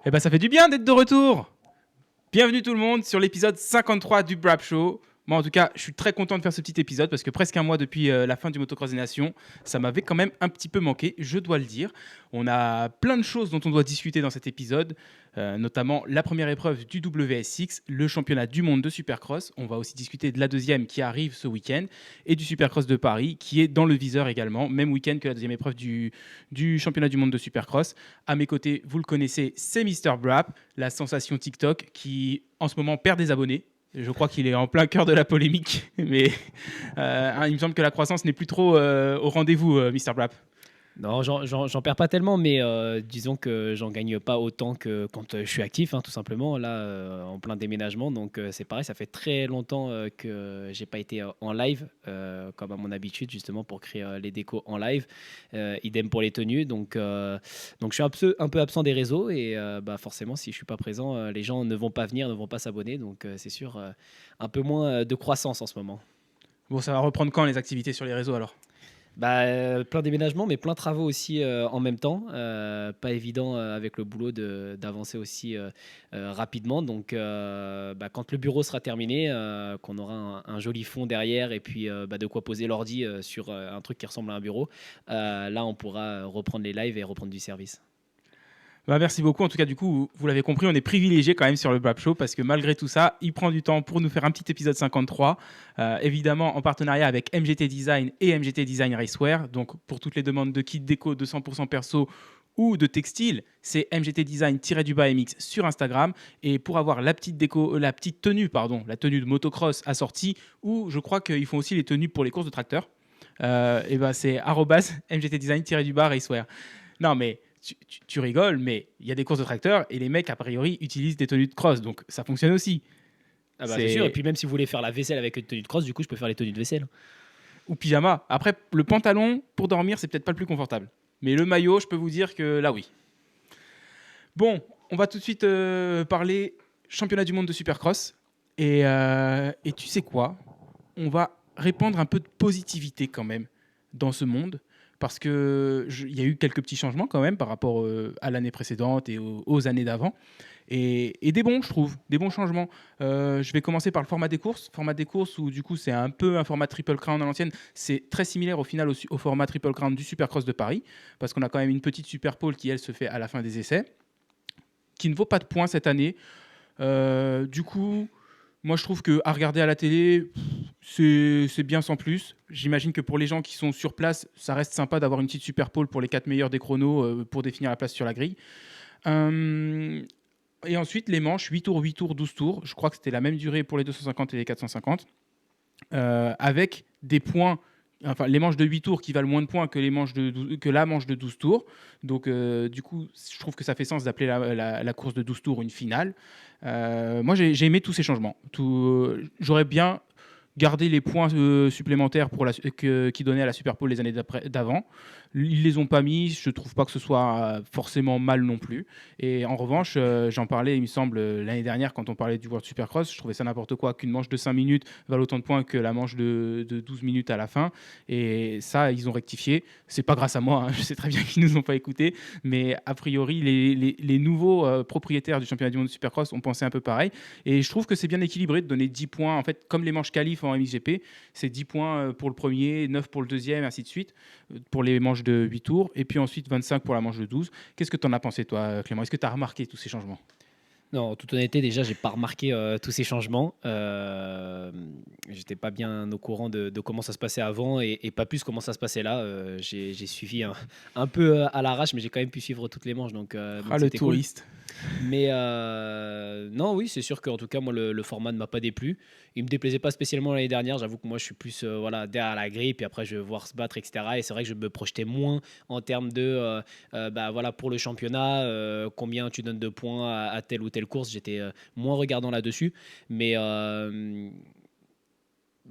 Eh ben, ça fait du bien d'être de retour. Bienvenue tout le monde sur l'épisode 53 du Brap Show. Moi, en tout cas, je suis très content de faire ce petit épisode parce que presque un mois depuis la fin du Motocross des Nations, ça m'avait quand même un petit peu manqué, je dois le dire. On a plein de choses dont on doit discuter dans cet épisode, notamment la première épreuve du WSX, le championnat du monde de Supercross. On va aussi discuter de la deuxième qui arrive ce week-end et du Supercross de Paris qui est dans le viseur également, même week-end que la deuxième épreuve du championnat du monde de Supercross. À mes côtés, vous le connaissez, c'est Mister Brap, la sensation TikTok qui en ce moment perd des abonnés. Je crois qu'il est en plein cœur de la polémique, mais il me semble que la croissance n'est plus trop au rendez-vous, Mister Brap. Non, j'en perds pas tellement, mais disons que j'en gagne pas autant que quand je suis actif, hein, tout simplement, là, en plein déménagement. Donc c'est pareil, ça fait très longtemps que j'ai pas été en live, comme à mon habitude, justement, pour créer les décos en live. Idem pour les tenues. Donc je suis un peu absent des réseaux et bah, forcément, si je suis pas présent, les gens ne vont pas venir, ne vont pas s'abonner. Donc c'est sûr, un peu moins de croissance en ce moment. Bon, ça va reprendre quand les activités sur les réseaux alors? Bah, plein déménagements, mais plein de travaux aussi en même temps. Pas évident avec le boulot d'avancer aussi rapidement. Donc, bah, quand le bureau sera terminé, qu'on aura un joli fond derrière et puis bah, de quoi poser l'ordi sur un truc qui ressemble à un bureau, là, on pourra reprendre les lives et reprendre du service. Bah, merci beaucoup. En tout cas, du coup, vous l'avez compris, on est privilégié quand même sur le Brap Show parce que malgré tout ça, il prend du temps pour nous faire un petit épisode 53. Évidemment, en partenariat avec MGT Design et MGT Design Racewear. Donc, pour toutes les demandes de kits déco de 100% perso ou de textile, c'est MGT Design-MX sur Instagram. Et pour avoir la petite déco, la petite tenue, pardon, la tenue de motocross assortie, ou je crois qu'ils font aussi les tenues pour les courses de tracteurs. Et ben c'est MGT Design-Racewear. Non, mais tu rigoles, mais il y a des courses de tracteurs et les mecs, a priori, utilisent des tenues de cross. Donc ça fonctionne aussi. Ah bah c'est sûr. Et C'est puis même si vous voulez faire la vaisselle avec une tenue de cross, du coup, je peux faire les tenues de vaisselle. ou pyjama. Après, le pantalon, pour dormir, c'est peut-être pas le plus confortable. Mais le maillot, je peux vous dire que là, oui. Bon, on va tout de suite parler championnat du monde de Supercross. Et tu sais quoi? On va répandre un peu de positivité quand même dans ce monde. Parce qu'il y a eu quelques petits changements quand même par rapport à l'année précédente et aux années d'avant. Et des bons, je trouve, des bons changements. Je vais commencer par le format des courses. Format des courses où du coup c'est un peu un format Triple Crown à l'ancienne. C'est très similaire au final au format Triple Crown du Supercross de Paris. Parce qu'on a quand même une petite Super Pole qui elle se fait à la fin des essais. Qui ne vaut pas de points cette année. Du coup, moi je trouve que à regarder à la télé, c'est bien sans plus. J'imagine que pour les gens qui sont sur place, ça reste sympa d'avoir une petite Super Pole pour les 4 meilleurs des chronos pour définir la place sur la grille. Euh, et ensuite, les manches, 8 tours, 8 tours, 12 tours. Je crois que c'était la même durée pour les 250 et les 450. Avec des points, enfin les manches de 8 tours qui valent moins de points que, que la manche de 12 tours. Donc du coup, je trouve que ça fait sens d'appeler la course de 12 tours une finale. Moi, j'ai aimé tous ces changements. J'aurais bien gardé les points supplémentaires qui donnaient à la Super Bowl les années d'avant. Ils les ont pas mis. Je trouve pas que ce soit forcément mal non plus. Et en revanche, j'en parlais, il me semble, l'année dernière quand on parlait du World Supercross. Je trouvais ça n'importe quoi qu'une manche de 5 minutes valent autant de points que la manche de 12 minutes à la fin. Et ça, ils ont rectifié. C'est pas grâce à moi. Hein. Je sais très bien qu'ils nous ont pas écoutés. Mais a priori, les nouveaux propriétaires du championnat du monde de Supercross ont pensé un peu pareil. Et je trouve que c'est bien équilibré de donner 10 points. En fait, comme les manches qualif en MXGP, c'est 10 points pour le premier, 9 pour le deuxième, ainsi de suite, pour les manches de 8 tours. Et puis ensuite, 25 pour la manche de 12. Qu'est-ce que tu en as pensé, toi, Clément? Est-ce que tu as remarqué tous ces changements? Non, en toute honnêteté, déjà, j'ai pas remarqué tous ces changements. J'étais pas bien au courant de comment ça se passait avant et pas plus comment ça se passait là. J'ai suivi un peu à l'arrache, mais j'ai quand même pu suivre toutes les manches, Ah, donc le c'était cool. touriste. Mais non, oui, c'est sûr qu'en tout cas, moi, le format ne m'a pas déplu. Il me déplaisait pas spécialement l'année dernière. J'avoue que moi, je suis plus voilà, derrière la grille, puis après, je vais voir se battre, etc. Et c'est vrai que je me projetais moins en termes de, bah, voilà, pour le championnat, combien tu donnes de points à telle ou telle course. J'étais moins regardant là-dessus. Mais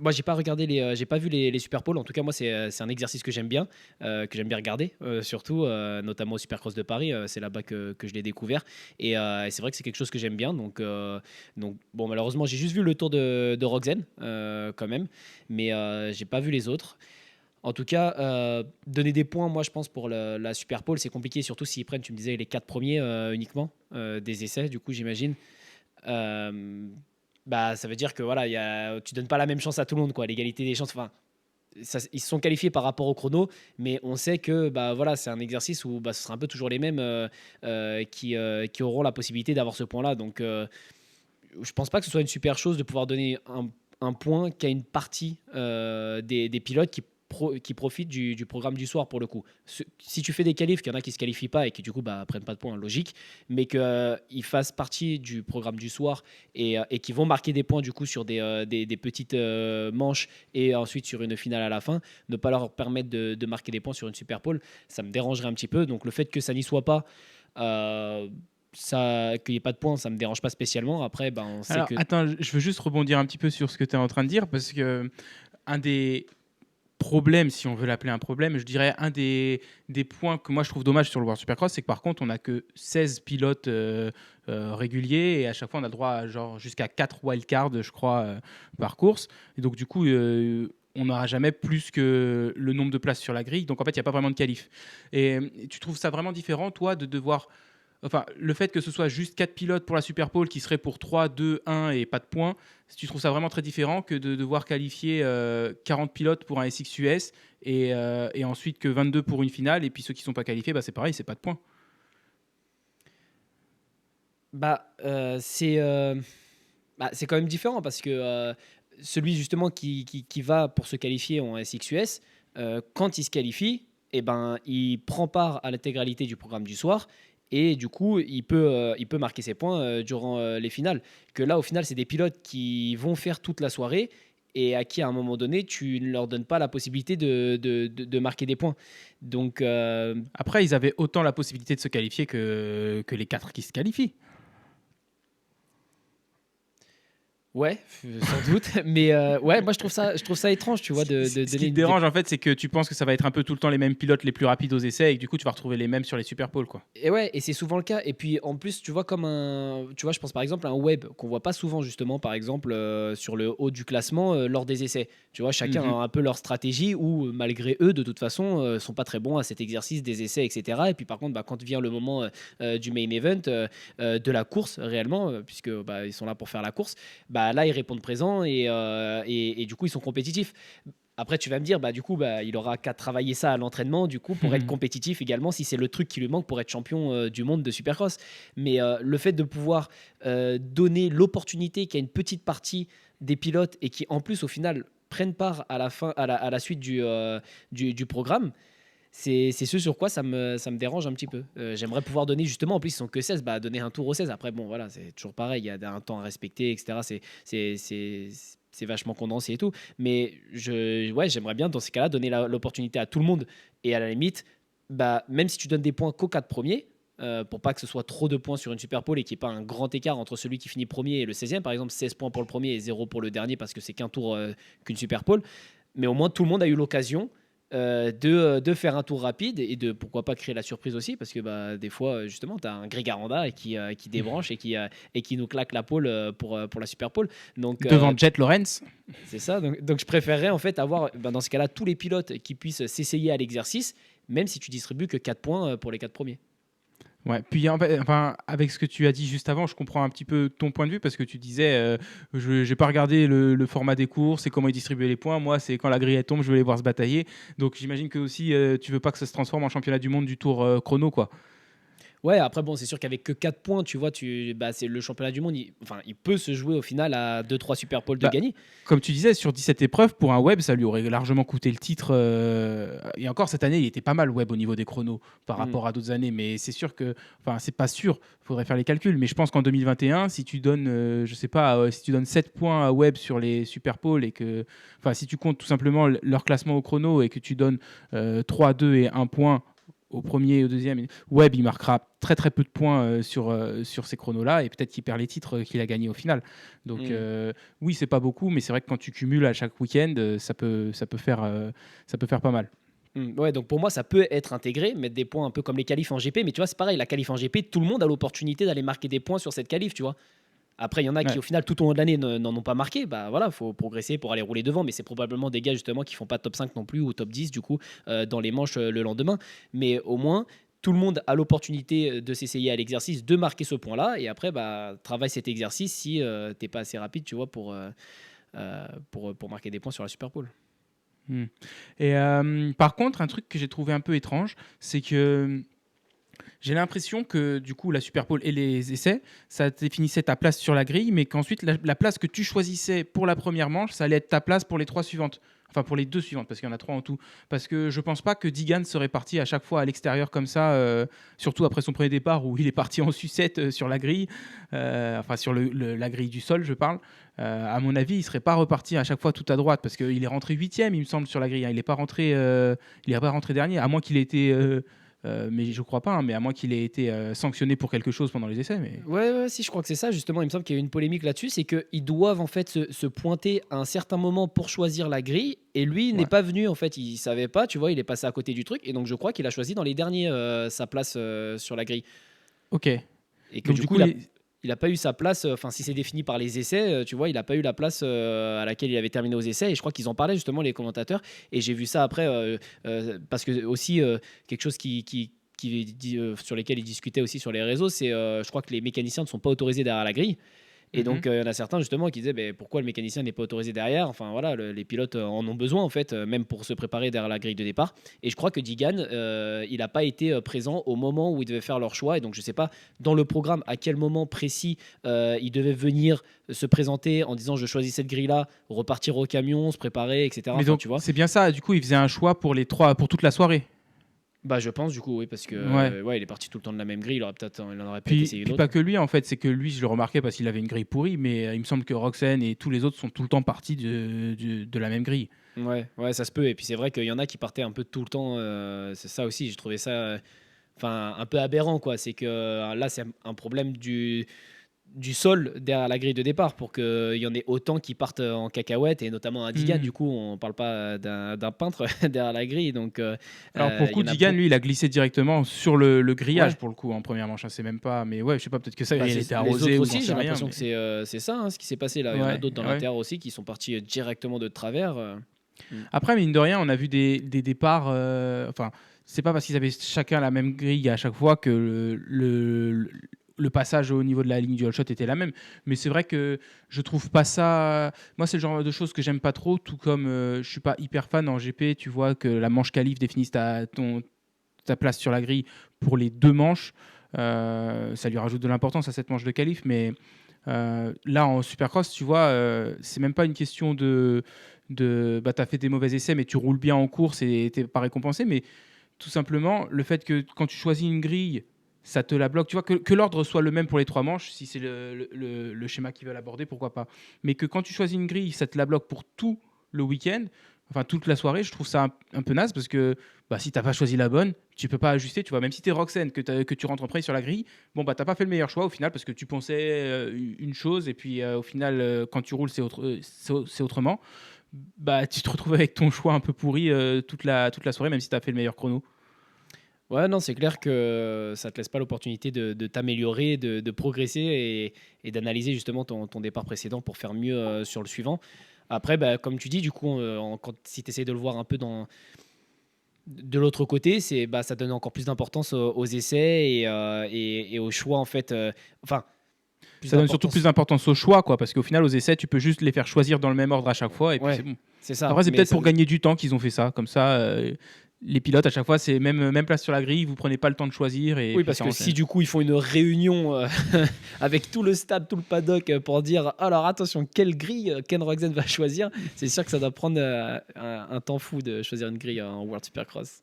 moi, j'ai pas regardé j'ai pas vu les Super Pole. En tout cas, moi, c'est un exercice que j'aime bien regarder, surtout, notamment au Supercross de Paris. C'est là-bas que je l'ai découvert. Et c'est vrai que c'est quelque chose que j'aime bien. Donc bon, malheureusement, j'ai juste vu le tour de Roxen, quand même, mais j'ai pas vu les autres. En tout cas, donner des points, moi, je pense, pour la Super Pole, c'est compliqué, surtout s'ils prennent, tu me disais, les 4 premiers uniquement. des essais, du coup, j'imagine. Bah, ça veut dire que voilà, tu donnes pas la même chance à tout le monde, quoi. L'égalité des chances. Enfin, ils se sont qualifiés par rapport au chrono, mais on sait que bah, voilà, c'est un exercice où bah, ce sera un peu toujours les mêmes qui auront la possibilité d'avoir ce point-là. Donc, je pense pas que ce soit une super chose de pouvoir donner un point qu'à une partie des pilotes qui profitent du programme du soir pour le coup. Si tu fais des qualifs, qu'il y en a qui se qualifient pas et qui du coup bah, prennent pas de points, logique, mais qu'ils fassent partie du programme du soir et qui vont marquer des points du coup sur des petites manches et ensuite sur une finale à la fin, ne pas leur permettre de marquer des points sur une super pole, ça me dérangerait un petit peu. Donc le fait que ça n'y soit pas, qu'il n'y ait pas de points, ça me dérange pas spécialement. Après, ben, on sait Alors, que attends, je veux juste rebondir un petit peu sur ce que tu es en train de dire, parce que un des problèmes, si on veut l'appeler un problème, je dirais des points que moi je trouve dommage sur le World Supercross, c'est que par contre, on n'a que 16 pilotes réguliers, et à chaque fois, on a le droit à genre, jusqu'à 4 wildcards, je crois, par course. Et donc, du coup, on n'aura jamais plus que le nombre de places sur la grille. Donc, en fait, il n'y a pas vraiment de qualif. Et tu trouves ça vraiment différent, toi, de devoir... Enfin, le fait que ce soit juste 4 pilotes pour la Super Pole qui serait pour 3, 2, 1 et pas de points, tu trouves ça vraiment très différent que de devoir qualifier 40 pilotes pour un SXUS et ensuite que 22 pour une finale, et puis ceux qui ne sont pas qualifiés, bah, c'est pareil, c'est pas de points. bah, c'est quand même différent parce que celui justement qui va pour se qualifier en SXUS, quand il se qualifie, eh ben, il prend part à l'intégralité du programme du soir et du coup, il peut marquer ses points durant les finales. Que là, au final, c'est des pilotes qui vont faire toute la soirée et à qui, à un moment donné, tu ne leur donnes pas la possibilité de marquer des points. Donc, Après, ils avaient autant la possibilité de se qualifier que les 4 qui se qualifient. ouais, sans doute. Mais ouais, moi, je trouve ça étrange, tu vois, de Ce donner qui te dérange, en fait, c'est que tu penses que ça va être un peu tout le temps les mêmes pilotes les plus rapides aux essais, et que du coup, tu vas retrouver les mêmes sur les Super Pole, quoi. Et ouais, et c'est souvent le cas. Et puis en plus, tu vois, tu vois, je pense par exemple à un web qu'on voit pas souvent, justement, par exemple, sur le haut du classement lors des essais. Tu vois, chacun Mhm. a un peu leur stratégie où, malgré eux, de toute façon, sont pas très bons à cet exercice des essais, etc. Et puis par contre, bah, quand vient le moment du main event, de la course réellement, puisque bah, ils sont là pour faire la course, bah là, ils répondent présent et du coup, ils sont compétitifs. Après, tu vas me dire, bah, du coup, bah, il aura qu'à travailler ça à l'entraînement, du coup, pour être compétitif également, si c'est le truc qui lui manque pour être champion du monde de Supercross. Mais le fait de pouvoir donner l'opportunité qu'il y a une petite partie des pilotes et qui, en plus, au final, prennent part à la fin, à la suite du programme, c'est ce sur quoi ça me dérange un petit peu. J'aimerais pouvoir donner, justement, en plus, ils sont que 16, bah, donner un tour aux 16. Après, bon, voilà, c'est toujours pareil, il y a un temps à respecter, etc. C'est vachement condensé et tout. Mais ouais, j'aimerais bien, dans ces cas-là, donner l'opportunité à tout le monde. Et à la limite, bah, même si tu donnes des points qu'aux 4 premiers, pour pas que ce soit trop de points sur une super pole et qu'il n'y ait pas un grand écart entre celui qui finit premier et le 16e, par exemple 16 points pour le premier et 0 pour le dernier parce que c'est qu'un tour qu'une super pole, mais au moins tout le monde a eu l'occasion de faire un tour rapide et de pourquoi pas créer la surprise aussi parce que bah, des fois justement tu as un Greg Aranda qui débranche et qui nous claque la pole pour la super pole, donc Devant Jet Lawrence. c'est ça, donc je préférerais en fait avoir bah, dans ce cas là tous les pilotes qui puissent s'essayer à l'exercice même si tu distribues que 4 points pour les 4 premiers. Ouais, puis enfin, avec ce que tu as dit juste avant, je comprends un petit peu ton point de vue parce que tu disais, je n'ai pas regardé le format des courses et comment ils distribuaient les points. Moi, c'est quand la grille elle tombe, je veux les voir se batailler. Donc j'imagine que aussi, tu veux pas que ça se transforme en championnat du monde du tour chrono, quoi. Ouais, après, bon, c'est sûr qu'avec que 4 points, tu vois, bah, c'est le championnat du monde. Enfin, il peut se jouer au final à 2-3 super pôles de Bah, gagner. comme tu disais, sur 17 épreuves, pour un web, ça lui aurait largement coûté le titre. Et encore, cette année, il était pas mal web au niveau des chronos par Mm. rapport à d'autres années. Mais c'est sûr que, enfin, c'est pas sûr, il faudrait faire les calculs. Mais je pense qu'en 2021, si tu donnes, je sais pas, si tu donnes 7 points à web sur les super pôles et que, enfin, si tu comptes tout simplement leur classement au chrono et que tu donnes 3, 2 et 1 point au premier et au deuxième, Webb, il marquera très très peu de points sur ces chronos-là et peut-être qu'il perd les titres qu'il a gagnés au final. Donc Mm. oui, c'est pas beaucoup, mais c'est vrai que quand tu cumules à chaque week-end, ça peut faire pas mal. Ouais, donc pour moi, ça peut être intégré, mettre des points un peu comme les qualifs en GP. Mais tu vois, c'est pareil, la qualif en GP, tout le monde a l'opportunité d'aller marquer des points sur cette qualif, tu vois. Après, il y en a qui, Ouais. au final, tout au long de l'année, n'en ont pas marqué. Bah voilà, faut progresser pour aller rouler devant. Mais c'est probablement des gars, justement, qui font pas top 5 non plus ou top 10, du coup, dans les manches le lendemain. Mais au moins, tout le monde a l'opportunité de s'essayer à l'exercice, de marquer ce point-là, et après, travaille cet exercice si t'es pas assez rapide, tu vois, pour marquer des points sur la Super Bowl. Hmm. Et par contre, un truc que j'ai trouvé un peu étrange, c'est que j'ai l'impression que du coup la Super Bowl et les essais, ça définissait ta place sur la grille, mais qu'ensuite la place que tu choisissais pour la première manche, ça allait être ta place pour les 3 suivantes. Enfin pour les 2 suivantes, parce qu'il y en a 3 en tout. Parce que je pense pas que Digan serait parti à chaque fois à l'extérieur comme ça, surtout après son premier départ où il est parti en sucette sur la grille, enfin sur la grille du sol, je parle. À mon avis, il serait pas reparti à chaque fois tout à droite, parce qu'il est rentré 8e, il me semble, sur la grille. Hein. Il n'est pas rentré dernier, à moins qu'il ait été mais je crois pas, hein, mais à moins qu'il ait été sanctionné pour quelque chose pendant les essais. Mais... Ouais, si, je crois que c'est ça. Justement, il me semble qu'il y a eu une polémique là-dessus. C'est qu'ils doivent en fait se pointer à un certain moment pour choisir la grille. Et lui, il n'est pas venu. En fait, il savait pas. Tu vois, il est passé à côté du truc. Et donc, je crois qu'il a choisi dans les derniers sa place sur la grille. Ok. Et que donc, du coup, il a pas eu sa place. Enfin, si c'est défini par les essais, tu vois, il n'a pas eu la place à laquelle il avait terminé aux essais. Et je crois qu'ils en parlaient justement, les commentateurs. Et j'ai vu ça après, parce que aussi, quelque chose sur lesquels ils discutaient aussi sur les réseaux, c'est je crois que les mécaniciens ne sont pas autorisés derrière la grille. Et donc, il y en a certains justement qui disaient pourquoi le mécanicien n'est pas autorisé derrière. Enfin voilà, les pilotes en ont besoin en fait, même pour se préparer derrière la grille de départ. Et je crois que Digan, il n'a pas été présent au moment où ils devaient faire leur choix. Et donc, je ne sais pas dans le programme à quel moment précis il devait venir se présenter en disant je choisis cette grille-là, repartir au camion, se préparer, etc. Mais donc, tu vois. c'est bien ça. Du coup, il faisait un choix pour pour toute la soirée. Je pense du coup oui parce que il est parti tout le temps de la même grille, il en aurait peut-être essayé une puis autre. pas que lui en fait, c'est que lui je le remarquais parce qu'il avait une grille pourrie, mais il me semble que Roxane et tous les autres sont tout le temps partis de la même grille. Ouais, ça se peut. Et puis c'est vrai qu'il y en a qui partaient un peu tout le temps. C'est ça aussi, j'ai trouvé ça un peu aberrant, quoi. C'est que là, c'est un problème du sol derrière la grille de départ pour qu'il y en ait autant qui partent en cacahuète, et notamment un Digan. Du coup, on parle pas d'un peintre derrière la grille. Donc, Alors pour le coup, Digan, lui, il a glissé directement sur le grillage pour le coup en première manche. Hein, c'est même pas, mais ouais, je sais pas, peut-être que ça, il était arrosé. Les autres ou aussi, j'ai rien, l'impression que c'est ça ce qui s'est passé là. Il y en a d'autres dans l'intérieur aussi qui sont partis directement de travers. Après, mine de rien, on a vu des départs. Enfin, c'est pas parce qu'ils avaient chacun la même grille à chaque fois que le passage au niveau de la ligne du holshot était la même. Mais c'est vrai que je trouve pas ça. Moi, c'est le genre de choses que j'aime pas trop. Tout comme je suis pas hyper fan en GP, tu vois, que la manche qualif définisse ta place sur la grille pour les 2 manches. Ça lui rajoute de l'importance à cette manche de qualif. Mais là, en Supercross, tu vois, c'est même pas une question de t'as fait des mauvais essais, mais tu roules bien en course et t'es pas récompensé. Mais tout simplement, le fait que quand tu choisis une grille, ça te la bloque. Tu vois, que l'ordre soit le même pour les 3 manches, si c'est le schéma qu'ils veulent aborder, pourquoi pas. Mais que quand tu choisis une grille, ça te la bloque pour tout le week-end, enfin toute la soirée, je trouve ça un peu naze parce que si t'as pas choisi la bonne, tu peux pas ajuster. Tu vois, même si t'es Roxane, que tu rentres en premier sur la grille, t'as pas fait le meilleur choix au final parce que tu pensais une chose et puis au final, quand tu roules, c'est autrement. Tu te retrouves avec ton choix un peu pourri toute la soirée, même si tu as fait le meilleur chrono. Ouais, non, c'est clair que ça te laisse pas l'opportunité de t'améliorer, de progresser et d'analyser justement ton départ précédent pour faire mieux sur le suivant. Après, comme tu dis, du coup, si tu essaies de le voir un peu de l'autre côté, ça donne encore plus d'importance aux essais et aux choix, en fait. Ça donne surtout plus d'importance aux choix, quoi, parce qu'au final, aux essais, tu peux juste les faire choisir dans le même ordre à chaque fois, et puis c'est bon. C'est ça. Après, c'est peut-être pour gagner du temps qu'ils ont fait ça. Comme ça, les pilotes, à chaque fois, c'est même place sur la grille, vous prenez pas le temps de choisir. Et oui, parce que si du coup, ils font une réunion avec tout le stade, tout le paddock pour dire alors attention, quelle grille Ken Roczen va choisir, c'est sûr que ça doit prendre un temps fou de choisir une grille en World Supercross.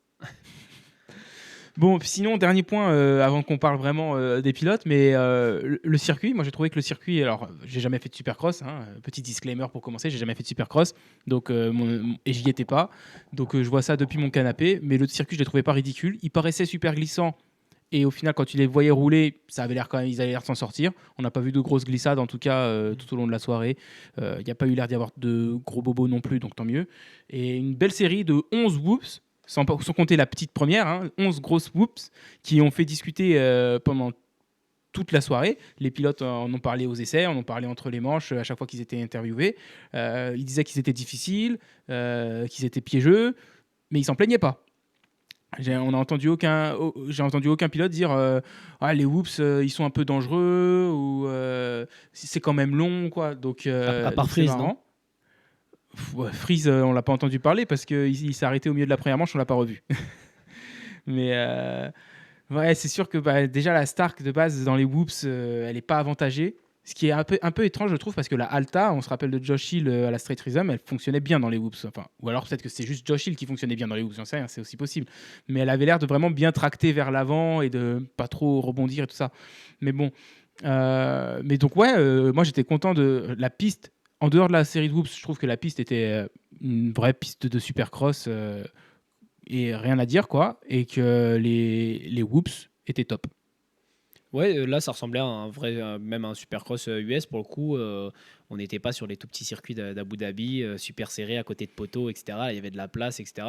Bon, sinon, dernier point, avant qu'on parle vraiment des pilotes, mais le circuit, moi j'ai trouvé que le circuit, alors j'ai jamais fait de supercross, hein, petit disclaimer pour commencer, j'ai jamais fait de supercross, donc, et j'y étais pas, donc je vois ça depuis mon canapé, mais le circuit je l'ai trouvé pas ridicule, il paraissait super glissant, et au final quand tu les voyais rouler, ça avait l'air quand même, ils avaient l'air de s'en sortir, on n'a pas vu de grosses glissades en tout cas tout au long de la soirée, il n'y a pas eu l'air d'y avoir de gros bobos non plus, donc tant mieux, et une belle série de 11 whoops, sans compter la petite première, hein, 11 grosses whoops qui ont fait discuter pendant toute la soirée. Les pilotes en ont parlé aux essais, en ont parlé entre les manches à chaque fois qu'ils étaient interviewés. Ils disaient qu'ils étaient difficiles, qu'ils étaient piégeux, mais ils s'en plaignaient pas. J'ai entendu aucun pilote dire ah, les whoops ils sont un peu dangereux ou c'est quand même long quoi. À part Donc c'est Freeze, non? marrant. Ouais, Freeze, on l'a pas entendu parler parce qu'il s'est arrêté au milieu de la première manche, on l'a pas revu. Mais ouais, c'est sûr que bah, déjà la Stark de base dans les whoops, elle est pas avantagée. Ce qui est un peu étrange, je trouve, parce que la Alta, on se rappelle de Josh Hill à la Straight Rhythm, elle fonctionnait bien dans les whoops. Enfin, ou alors peut-être que c'est juste Josh Hill qui fonctionnait bien dans les whoops, j'en sais rien, c'est aussi possible. Mais elle avait l'air de vraiment bien tracter vers l'avant et de pas trop rebondir et tout ça. Mais bon, mais donc ouais, moi j'étais content de la piste. En dehors de la série de whoops, je trouve que la piste était une vraie piste de supercross et rien à dire quoi, et que les whoops étaient top. Ouais, là, ça ressemblait à un vrai, même un supercross US pour le coup. On n'était pas sur les tout petits circuits d'Abu Dhabi, super serrés à côté de poteaux, etc. Il y avait de la place, etc.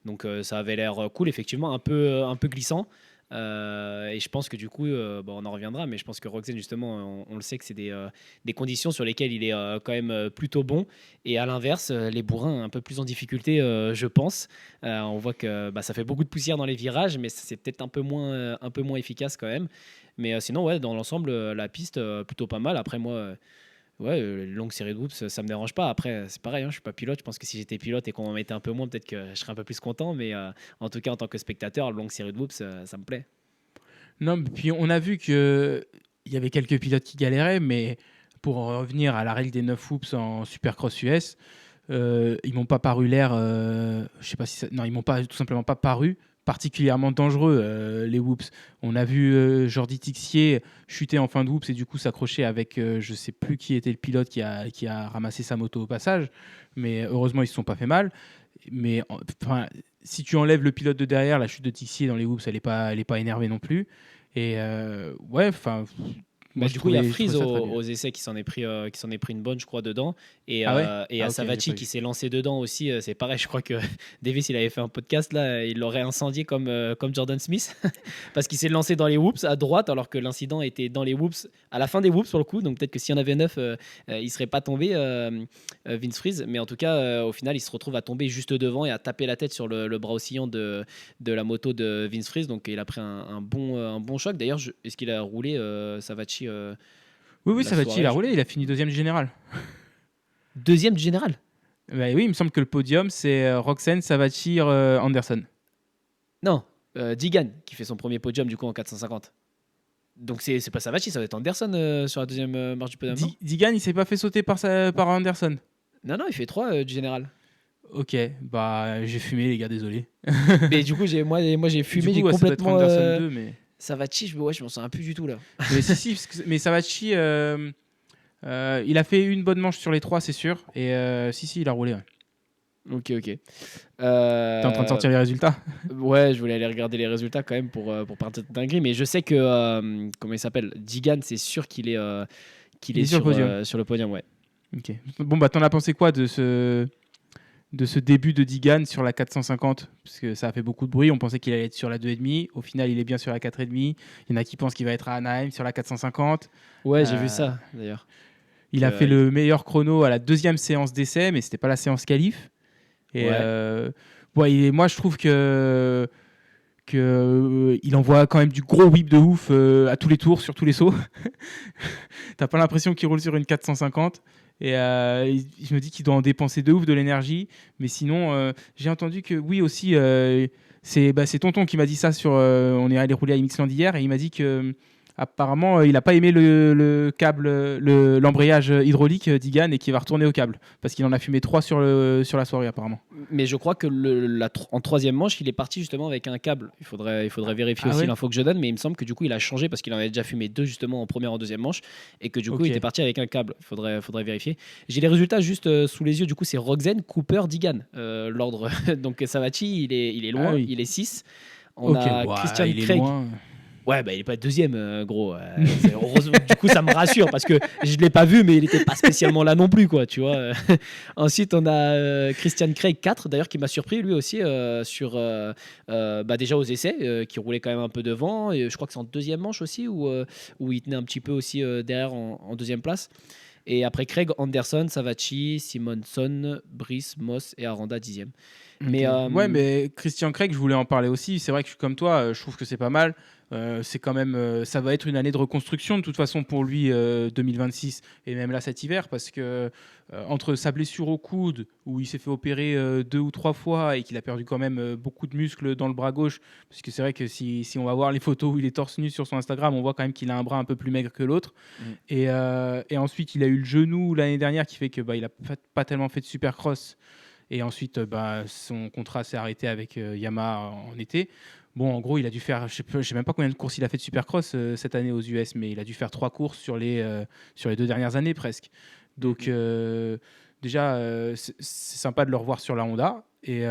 Donc ça avait l'air cool, effectivement, un peu glissant. Et je pense que du coup, bon, on en reviendra, mais je pense que Roxen, justement, on le sait que c'est des conditions sur lesquelles il est quand même plutôt bon. Et à l'inverse, les bourrins un peu plus en difficulté, je pense. On voit que bah, ça fait beaucoup de poussière dans les virages, mais c'est peut-être un peu moins efficace quand même. Mais sinon, ouais, dans l'ensemble, la piste, plutôt pas mal. Après, moi, ouais, longue série de whoops, ça me dérange pas. Après, c'est pareil, hein, je suis pas pilote. Je pense que si j'étais pilote et qu'on m'en mettait un peu moins, peut-être que je serais un peu plus content. Mais en tout cas, en tant que spectateur, longue série de whoops, ça me plaît. Non, mais puis on a vu que il y avait quelques pilotes qui galéraient, mais pour en revenir à la règle des 9 whoops en Supercross US, ils m'ont pas paru l'air, je sais pas si ça, non, ils m'ont pas tout simplement pas paru particulièrement dangereux les whoops. On a vu Jordi Tixier chuter en fin de whoops et du coup s'accrocher avec je sais plus qui était le pilote qui a ramassé sa moto au passage, mais heureusement ils se sont pas fait mal. Mais enfin, si tu enlèves le pilote de derrière, la chute de Tixier dans les whoops, elle est pas énervée non plus. Et ouais, enfin, moi Bah, je du coup, il y a trouvais Freeze ça très bien. aux essais qui s'en est pris une bonne, je crois, dedans. Ah ouais? Et Ah à ok, j'ai Savacci pas qui vu. s'est lancé dedans aussi. C'est pareil, je crois que Davis, il avait fait un podcast là, il l'aurait incendié comme Jordan Smith. Parce qu'il s'est lancé dans les whoops à droite, alors que l'incident était dans les whoops, à la fin des whoops pour le coup. Donc peut-être que s'il y en avait 9, il serait pas tombé, Vince Freeze. Mais en tout cas, au final, il se retrouve à tomber juste devant et à taper la tête sur le bras oscillant de la moto de Vince Freeze. Donc il a pris un bon choc. D'ailleurs, est-ce qu'il a roulé Savacci Oui, oui, la Savacci, il soirée? a roulé, il a fini deuxième du général. Deuxième du général. Bah oui, il me semble que le podium, c'est Roxen, Savacci, Anderson. Non, Digan qui fait son premier podium du coup en 450. Donc c'est pas Savacci, ça va être Anderson sur la deuxième marche du podium, non? Digan, il s'est pas fait sauter par Anderson. Non, non, il fait 3 du général. Ok, bah j'ai fumé les gars, désolé. Mais du coup, moi j'ai Du fumé, coup, j'ai ouais, ça doit être complètement. Anderson 2, mais... Savacci, ouais, je m'en souviens plus du tout là. Mais si, si, mais Savacci, il a fait une bonne manche sur les trois, c'est sûr. Et si, il a roulé. Ouais. Ok, ok. T'es en train de sortir les résultats? Ouais, je voulais aller regarder les résultats quand même pour partir de dinguerie, mais je sais que, comment il s'appelle? Digan, c'est sûr qu'il Il est est sur le podium. sur le podium, ouais. Ok. Bon, bah t'en as pensé quoi de ce début de Digan sur la 450? Parce que ça a fait beaucoup de bruit. On pensait qu'il allait être sur la 2,5. Au final, il est bien sur la 4,5. Il y en a qui pensent qu'il va être à Anaheim sur la 450. Ouais, j'ai vu Euh, ça d'ailleurs. il Que, a fait le meilleur chrono à la deuxième séance d'essai, mais c'était pas la séance qualif. Et ouais. ouais, moi, je trouve il envoie quand même du gros whip de ouf à tous les tours, sur tous les sauts. T'as pas l'impression qu'il roule sur une 450. Et je me dis qu'il doit en dépenser de ouf de l'énergie. Mais sinon, j'ai entendu que oui aussi, c'est Tonton qui m'a dit ça on est allé rouler à Mixland hier et il m'a dit que apparemment il n'a pas aimé le câble, l'embrayage hydraulique d'Igan et qu'il va retourner au câble parce qu'il en a fumé 3 sur la soirée apparemment. Mais je crois que en troisième manche, il est parti justement avec un câble. Il faudrait vérifier Ah aussi ouais? l'info que je donne, mais il me semble que du coup, il a changé parce qu'il en avait déjà fumé 2 justement en première et en deuxième manche et que du coup, il était Ok. parti avec un câble. Faudrait vérifier. J'ai les résultats juste sous les yeux. Du coup, c'est Roxen, Cooper, Digan. L'ordre. Donc Savacci, il est Ah loin, oui. il est 6. On Ok. a Ouah, Christian il est Craig. loin. Ouais, bah, il est pas deuxième, gros. Heureusement, du coup, ça me rassure parce que je l'ai pas vu, mais il était pas spécialement là non plus, quoi, tu vois. Ensuite, on a Christian Craig 4, d'ailleurs, qui m'a surpris lui aussi bah, déjà aux essais, qui roulait quand même un peu devant. Et je crois que c'est en deuxième manche aussi où il tenait un petit peu aussi derrière en deuxième place. Et après Craig, Anderson, Savacci, Simonson, Brice, Moss et Aranda 10e. Mais Ouais, mais Christian Craig, je voulais en parler aussi. C'est vrai que je suis comme toi, je trouve que c'est pas mal. C'est quand même, ça va être une année de reconstruction de toute façon pour lui 2026 et même là cet hiver parce que entre sa blessure au coude où il s'est fait opérer 2 ou 3 fois et qu'il a perdu quand même beaucoup de muscles dans le bras gauche parce que c'est vrai que si on va voir les photos où il est torse nu sur son Instagram, on voit quand même qu'il a un bras un peu plus maigre que l'autre et ensuite il a eu le genou l'année dernière qui fait que il a pas tellement fait de supercross. Et ensuite, son contrat s'est arrêté avec Yamaha en été. Bon, en gros, il a dû faire, je sais même pas combien de courses il a fait de Supercross cette année aux US, mais il a dû faire 3 courses sur les 2 dernières années presque. Donc déjà, c'est sympa de le revoir sur la Honda. Et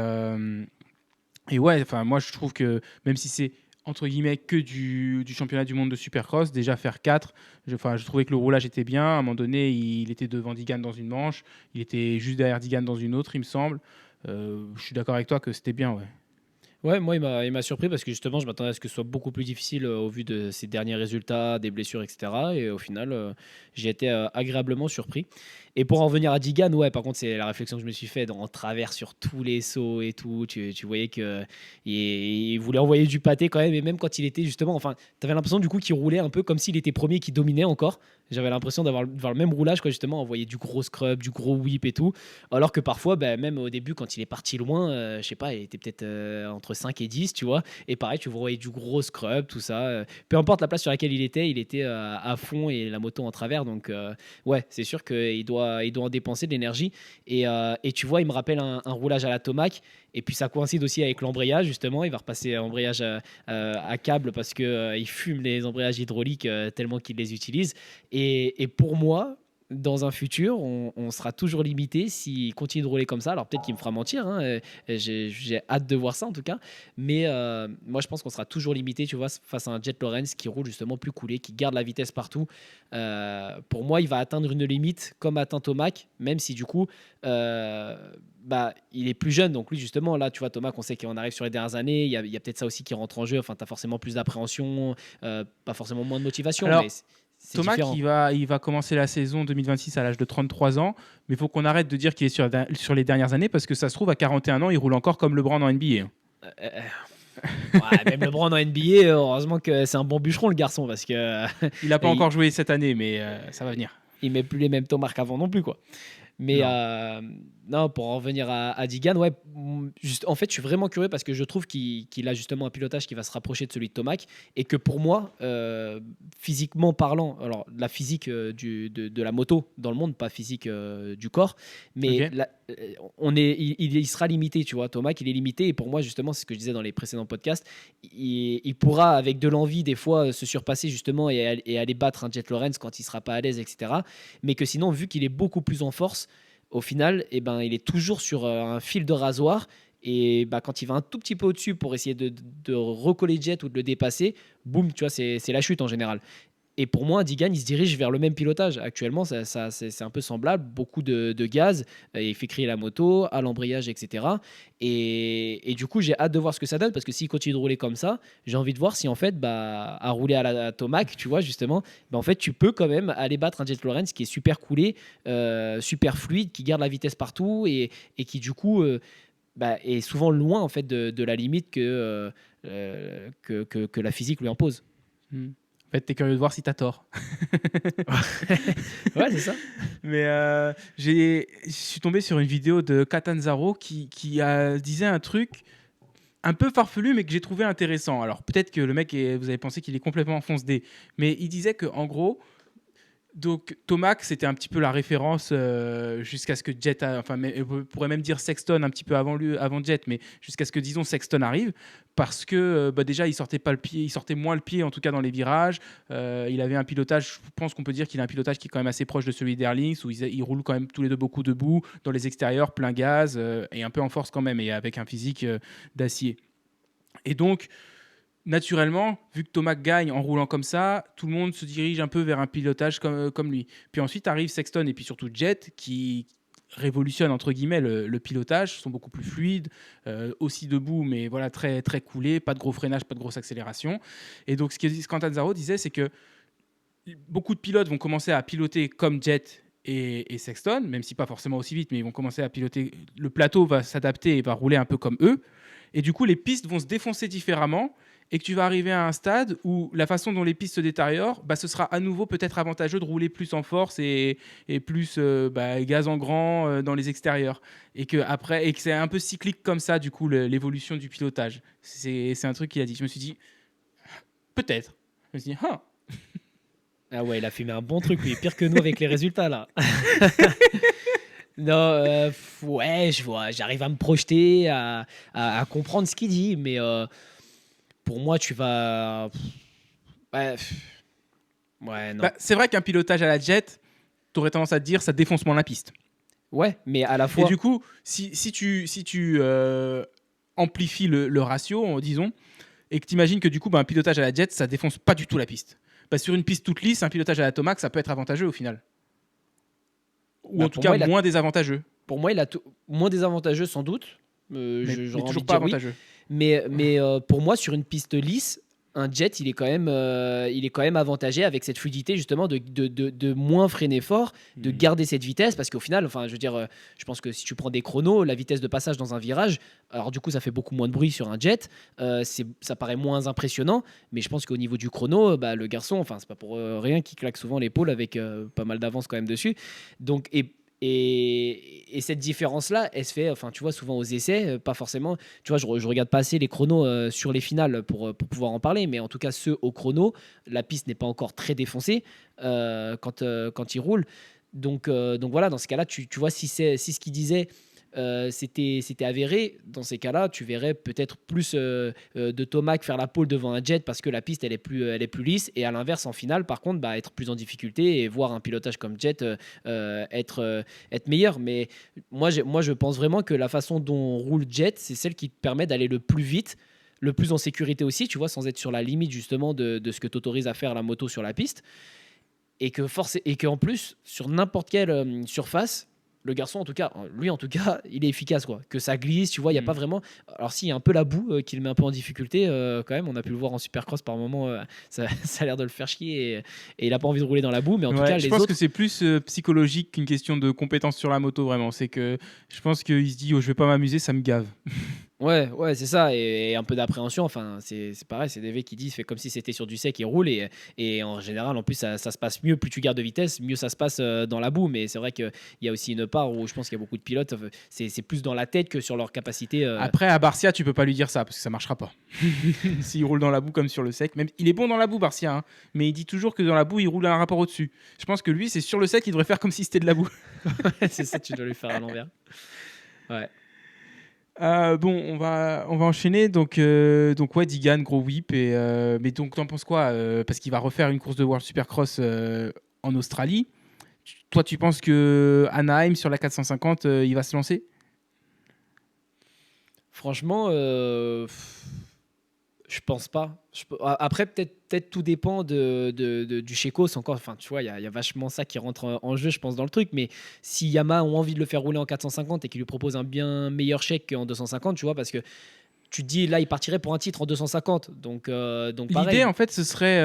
ouais, enfin moi je trouve que même si c'est entre guillemets que du championnat du monde de Supercross, déjà faire 4, je trouvais que le roulage était bien. À un moment donné, il était devant Digan dans une manche, il était juste derrière Digan dans une autre, il me semble. Je suis d'accord avec toi que c'était bien, ouais. Ouais, moi, il m'a surpris parce que justement, je m'attendais à ce que ce soit beaucoup plus difficile au vu de ses derniers résultats, des blessures, etc. Et au final, j'ai été agréablement surpris. Et pour en revenir à Digan, ouais, par contre, c'est la réflexion que je me suis faite en travers sur tous les sauts et tout. Tu voyais il voulait envoyer du pâté quand même. Et même quand il était justement, enfin, tu avais l'impression du coup qu'il roulait un peu comme s'il était premier, qu'il dominait encore. J'avais l'impression de voir le même roulage, quoi, justement, envoyer du gros scrub, du gros whip et tout. Alors que parfois, même au début, quand il est parti loin, je sais pas, il était peut-être entre 5 et 10, tu vois. Et pareil, tu voyais du gros scrub, tout ça. Peu importe la place sur laquelle il était à fond et la moto en travers. Donc, ouais, c'est sûr qu'il doit en dépenser de l'énergie. Et tu vois, il me rappelle un roulage à la Tomac. Et puis ça coïncide aussi avec l'embrayage, justement. Il va repasser à embrayage à câble parce qu'il fume les embrayages hydrauliques tellement qu'il les utilise. Et pour moi, dans un futur, on sera toujours limité s'il continue de rouler comme ça. Alors peut-être qu'il me fera mentir, hein, j'ai hâte de voir ça en tout cas. Mais moi, je pense qu'on sera toujours limité, tu vois, face à un Jet Lawrence qui roule justement plus coulé, qui garde la vitesse partout. Pour moi, il va atteindre une limite comme atteint Tomac, même si du coup, il est plus jeune. Donc lui, justement, là, tu vois, Tomac, on sait qu'on arrive sur les dernières années. Il y a peut-être ça aussi qui rentre en jeu. Enfin, tu as forcément plus d'appréhension, pas forcément moins de motivation, Alors, mais c'est Thomas, différent. il va commencer la saison 2026 à l'âge de 33 ans, mais il faut qu'on arrête de dire qu'il est sur les dernières années parce que ça se trouve, à 41 ans, il roule encore comme LeBron en NBA. Euh, euh, ouais, même LeBron en NBA, heureusement que c'est un bon bûcheron le garçon parce que Il n'a pas il, encore joué cette année, mais ça va venir. il met plus les mêmes tomarques qu'avant non plus quoi. Mais Non. non, pour en revenir à Digan, ouais, juste, en fait, je suis vraiment curieux parce que je trouve qu'il a justement un pilotage qui va se rapprocher de celui de Tomac et que pour moi, physiquement parlant, alors la physique de la moto dans le monde, pas physique du corps, mais Ok. il sera limité, tu vois. Tomac, il est limité et pour moi, justement, c'est ce que je disais dans les précédents podcasts, il pourra, avec de l'envie, des fois, se surpasser justement et aller battre un Jet Lawrence quand il sera pas à l'aise, etc. Mais que sinon, vu qu'il est beaucoup plus en force, au final, il est toujours sur un fil de rasoir. Et quand il va un tout petit peu au-dessus pour essayer de recoller Jet ou de le dépasser, boum, tu vois, c'est la chute en général. Et pour moi, Digan, il se dirige vers le même pilotage. Actuellement, c'est un peu semblable. Beaucoup de gaz. Il fait crier la moto, à l'embrayage, etc. Et du coup, j'ai hâte de voir ce que ça donne parce que s'il continue de rouler comme ça, j'ai envie de voir si en fait, à rouler à la Tomac, tu vois, justement, en fait, tu peux quand même aller battre un Jet Lawrence qui est super coulé, super fluide, qui garde la vitesse partout et qui, du coup, est souvent loin en fait de la limite que la physique lui impose. Hmm. En fait, t'es curieux de voir si t'as tort. Ouais, c'est ça. Mais je suis tombé sur une vidéo de Catanzaro qui disait un truc un peu farfelu, mais que j'ai trouvé intéressant. Alors peut-être que le mec, vous avez pensé qu'il est complètement enfonce D, mais il disait que en gros, donc Tomac, c'était un petit peu la référence jusqu'à ce que Jet, on pourrait même dire Sexton un petit peu avant lui, avant Jet, mais jusqu'à ce que disons Sexton arrive, parce que déjà il sortait pas le pied, il sortait moins le pied en tout cas dans les virages. Il avait un pilotage, je pense qu'on peut dire qu'il a un pilotage qui est quand même assez proche de celui d'Erlings, où ils roulent quand même tous les deux beaucoup debout dans les extérieurs, plein gaz et un peu en force quand même, et avec un physique d'acier. Et donc naturellement, vu que Tomac gagne en roulant comme ça, tout le monde se dirige un peu vers un pilotage comme lui. Puis ensuite arrive Sexton et puis surtout Jet qui révolutionne entre guillemets le pilotage, sont beaucoup plus fluides, aussi debout mais voilà très très coulés, pas de gros freinage, pas de grosse accélération. Et donc ce que Cantanzaro disait, c'est que beaucoup de pilotes vont commencer à piloter comme Jet et Sexton, même si pas forcément aussi vite, mais ils vont commencer à piloter. Le plateau va s'adapter et va rouler un peu comme eux. Et du coup, les pistes vont se défoncer différemment et que tu vas arriver à un stade où la façon dont les pistes se détériorent, ce sera à nouveau peut-être avantageux de rouler plus en force et plus gaz en grand dans les extérieurs. Et que c'est un peu cyclique comme ça, du coup, l'évolution du pilotage. C'est un truc qu'il a dit. Je me suis dit, peut-être. Je me suis dit, ah. Ah ouais, il a fumé un bon truc, lui. Pire que nous avec les résultats, là. Non, ouais, je vois. J'arrive à me projeter, à comprendre ce qu'il dit. Mais pour moi, tu vas... Ouais, ouais, non. C'est vrai qu'un pilotage à la jet, tu aurais tendance à te dire, ça défonce moins la piste. Ouais, mais à la fois... Et du coup, si tu amplifies le ratio, disons, et que tu imagines que du coup, un pilotage à la jet, ça défonce pas du tout la piste. Sur une piste toute lisse, un pilotage à la Tomac, ça peut être avantageux au final. Ou en tout cas, moins désavantageux. Pour moi, il a moins désavantageux sans doute. Mais toujours pas avantageux. Oui. Mais pour moi, sur une piste lisse, un jet, il est quand même avantagé avec cette fluidité justement de moins freiner fort, de garder cette vitesse, parce qu'au final, enfin, je veux dire, je pense que si tu prends des chronos, la vitesse de passage dans un virage, alors du coup, ça fait beaucoup moins de bruit sur un jet, ça paraît moins impressionnant, mais je pense qu'au niveau du chrono, le garçon, enfin, c'est pas pour rien qu'il claque souvent l'épaule avec pas mal d'avance quand même dessus, donc et cette différence-là, elle se fait, enfin, tu vois, souvent aux essais, pas forcément. Tu vois, je regarde pas assez les chronos sur les finales pour pouvoir en parler, mais en tout cas, ceux au chrono, la piste n'est pas encore très défoncée quand ils roulent. Donc voilà, dans ce cas-là, tu vois, si ce qu'il disait, c'était avéré, dans ces cas-là, tu verrais peut-être plus de Tomac faire la pole devant un jet parce que la piste elle est plus lisse, et à l'inverse en finale par contre être plus en difficulté et voir un pilotage comme jet être meilleur. Mais moi je pense vraiment que la façon dont roule jet, c'est celle qui te permet d'aller le plus vite, le plus en sécurité aussi, tu vois, sans être sur la limite justement de ce que t'autorise à faire la moto sur la piste, et qu'en plus sur n'importe quelle surface, le garçon en tout cas, lui en tout cas, il est efficace quoi. Que ça glisse, tu vois, il y a pas vraiment. Alors s'il y a un peu la boue qui le met un peu en difficulté quand même, on a pu le voir en Supercross par moment, ça a l'air de le faire chier et il a pas envie de rouler dans la boue, mais en tout cas je pense que c'est plus psychologique qu'une question de compétence sur la moto vraiment. C'est que je pense qu'il se dit je vais pas m'amuser, ça me gave. Ouais, c'est ça, et un peu d'appréhension. Enfin, c'est pareil, c'est Dave qui dit, fait comme si c'était sur du sec, il roule, et en général, en plus, ça se passe mieux. Plus tu gardes de vitesse, mieux ça se passe dans la boue. Mais c'est vrai qu'il y a aussi une part où je pense qu'il y a beaucoup de pilotes, c'est plus dans la tête que sur leur capacité. Après, à Barcia, tu peux pas lui dire ça parce que ça marchera pas. S'il roule dans la boue comme sur le sec, même il est bon dans la boue, Barcia, hein, mais il dit toujours que dans la boue, il roule à un rapport au-dessus. Je pense que lui, c'est sur le sec, il devrait faire comme si c'était de la boue. C'est ça, tu dois lui faire à l'envers. Ouais. Bon, on va enchaîner. Donc ouais, Digan, gros whip. Mais donc, t'en penses quoi parce qu'il va refaire une course de World Supercross en Australie. Toi, tu penses que Anaheim sur la 450, il va se lancer? Franchement, je pense pas. Après, peut-être tout dépend du Chécos encore. Enfin, tu vois, il y a vachement ça qui rentre en jeu, je pense, dans le truc. Mais si Yamaha ont envie de le faire rouler en 450 et qu'ils lui proposent un bien meilleur chèque qu'en 250, tu vois, parce que tu te dis, là, il partirait pour un titre en 250. Donc pareil. L'idée, en fait, ce serait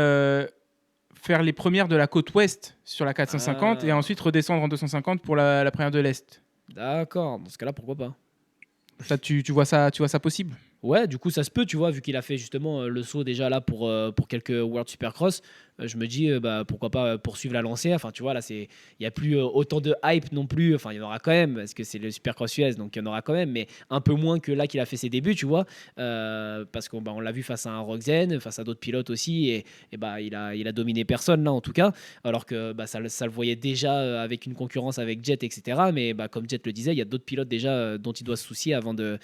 faire les premières de la côte ouest sur la 450 et ensuite redescendre en 250 pour la première de l'est. D'accord. Dans ce cas-là, pourquoi pas? Ça, tu vois ça possible? Ouais, du coup, ça se peut, tu vois, vu qu'il a fait justement le saut déjà là pour quelques World Supercross. Je me dis, pourquoi pas poursuivre la lancée. Enfin, tu vois, là, il n'y a plus autant de hype non plus. Enfin, il y en aura quand même, parce que c'est le Supercross US, donc il y en aura quand même, mais un peu moins que là qu'il a fait ses débuts, tu vois. Parce qu'on l'a vu face à un Roxen, face à d'autres pilotes aussi, et il a dominé personne là, en tout cas. Alors que ça le voyait déjà avec une concurrence avec Jet, etc. Mais comme Jet le disait, il y a d'autres pilotes déjà dont il doit se soucier avant de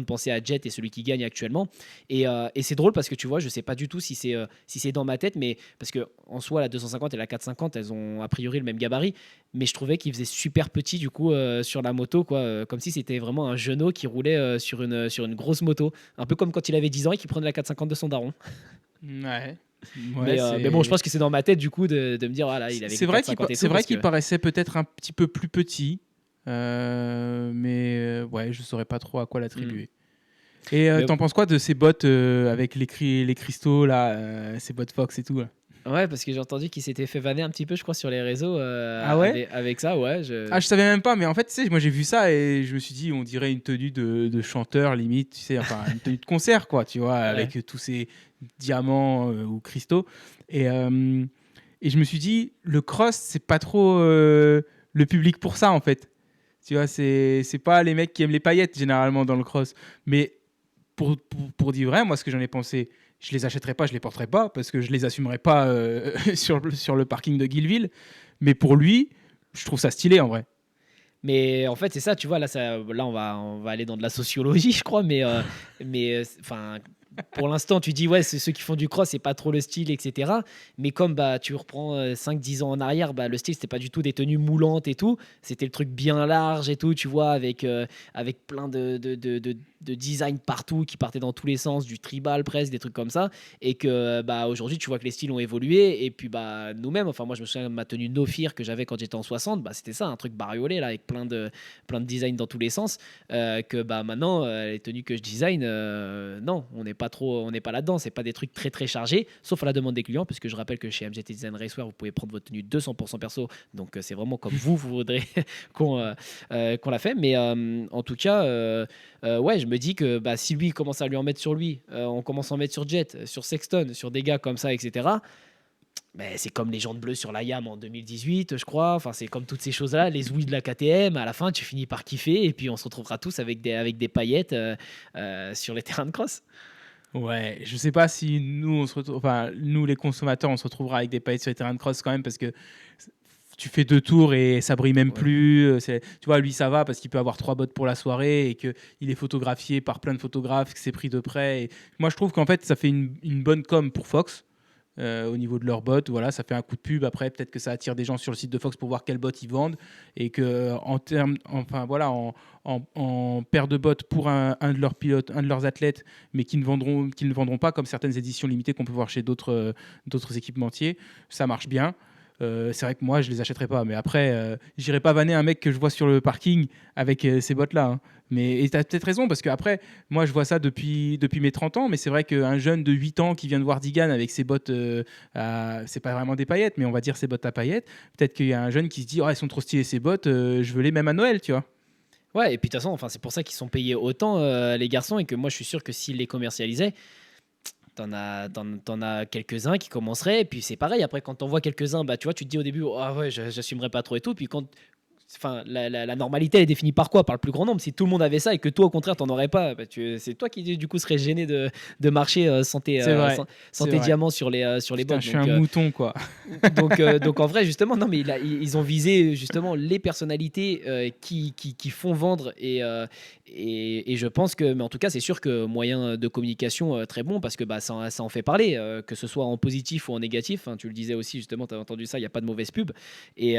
penser à Jet et celui qui gagne actuellement. Et c'est drôle parce que tu vois, je sais pas du tout si c'est dans ma tête, mais parce que en soi la 250 et la 450 elles ont a priori le même gabarit, mais je trouvais qu'il faisait super petit du coup sur la moto quoi, comme si c'était vraiment un genou qui roulait sur une grosse moto, un peu comme quand il avait 10 ans et qu'il prenait la 450 de son daron. Ouais. Mais bon, je pense que c'est dans ma tête du coup de me dire voilà, il avait c'est vrai qu'il paraissait peut-être un petit peu plus petit, mais ouais, je saurais pas trop à quoi l'attribuer. Et t'en penses quoi de ces bottes avec les cristaux là, ces bottes Fox et tout là? Ouais, parce que j'ai entendu qu'il s'était fait vanner un petit peu, je crois, sur les réseaux Ah ouais? avec ça, ouais. Ah, je savais même pas, mais en fait, tu sais, moi j'ai vu ça et je me suis dit, on dirait une tenue de chanteur, limite, tu sais, enfin, une tenue de concert, quoi, tu vois, Ouais. avec tous ces diamants ou cristaux. Et, euh, et je me suis dit, le cross, c'est pas trop le public pour ça, en fait. Tu vois, c'est pas les mecs qui aiment les paillettes, généralement, dans le cross. Mais pour dire vrai, moi, ce que j'en ai pensé, je les achèterais pas, je les porterais pas, parce que je les assumerais pas sur le parking de Guilville. Mais pour lui, je trouve ça stylé, en vrai. Mais en fait, c'est ça, tu vois, là on va aller dans de la sociologie, je crois, enfin, pour l'instant, tu dis, ouais, c'est ceux qui font du cross, c'est pas trop le style, etc. Mais comme bah, tu reprends 5-10 ans en arrière, bah, le style, c'était pas du tout des tenues moulantes et tout. C'était le truc bien large et tout, tu vois, avec plein de design partout qui partaient dans tous les sens, du tribal presque, des trucs comme ça. Et que bah, aujourd'hui, tu vois que les styles ont évolué. Et puis bah, nous-mêmes, enfin, moi, je me souviens de ma tenue No Fear que j'avais quand j'étais en 60, bah, c'était ça, un truc bariolé, là, avec plein de design dans tous les sens. Que bah, maintenant, les tenues que je design, non, on n'est pas là-dedans. C'est pas des trucs très très chargés, sauf à la demande des clients, puisque je rappelle que chez MGT Design Racewear, vous pouvez prendre votre tenue 200% perso. Donc c'est vraiment comme vous voudrez qu'on l'a fait. Mais en tout cas, ouais, je me dis que bah, si lui commence à lui en mettre sur lui, on commence à en mettre sur Jet, sur Sexton, sur des gars comme ça, etc. Mais c'est comme les jantes bleues sur la YAM en 2018, je crois. Enfin, c'est comme toutes ces choses-là, les ouïes de la KTM. À la fin, tu finis par kiffer et puis on se retrouvera tous avec des paillettes sur les terrains de cross. Ouais, je sais pas si nous, on se retrouve, enfin, nous les consommateurs, on se retrouvera avec des paillettes sur les terrains de cross quand même parce que tu fais 2 tours et ça brille même Ouais. plus. Tu vois, lui ça va parce qu'il peut avoir 3 bottes pour la soirée et que il est photographié par plein de photographes, que c'est pris de près. Et moi, je trouve qu'en fait, ça fait une bonne com pour Fox. Au niveau de leurs bottes, voilà, ça fait un coup de pub. Après, peut-être que ça attire des gens sur le site de Fox pour voir quelles bottes ils vendent et que en termes, enfin voilà, en paire de bottes pour un de leurs pilotes, un de leurs athlètes, mais qui ne vendront pas comme certaines éditions limitées qu'on peut voir chez d'autres équipementiers, ça marche bien. C'est vrai que moi, je les achèterais pas. Mais après, j'irai pas vanner un mec que je vois sur le parking avec ces bottes-là, hein. Mais tu as peut-être raison, parce que après, moi, je vois ça depuis mes 30 ans. Mais c'est vrai qu'un jeune de 8 ans qui vient de voir Digan avec ses bottes, c'est pas vraiment des paillettes, mais on va dire ses bottes à paillettes. Peut-être qu'il y a un jeune qui se dit, oh, elles sont trop stylées ces bottes, je veux les même à Noël, tu vois. Ouais, et puis de toute façon, enfin, c'est pour ça qu'ils sont payés autant, les garçons, et que moi, je suis sûr que s'ils les commercialisaient, t'en as quelques-uns qui commenceraient, et puis c'est pareil. Après, quand t'en vois quelques-uns, bah, tu vois, tu te dis au début, ah ouais, j'assumerai pas trop et tout. Puis quand enfin, la normalité elle est définie par quoi? Par le plus grand nombre. Si tout le monde avait ça et que toi au contraire t'en aurais pas, bah, c'est toi qui du coup serais gêné de marcher C'est vrai, sans c'est tes vrai. diamants sur les Putain, bottes. je suis un mouton, quoi. Donc en vrai, justement, non, mais ils ont visé justement les personnalités qui font vendre et je pense que, mais en tout cas, c'est sûr que moyen de communication très bon parce que bah, ça en fait parler, que ce soit en positif ou en négatif. Hein, tu le disais aussi, justement, tu as entendu ça, il n'y a pas de mauvaise pub. Et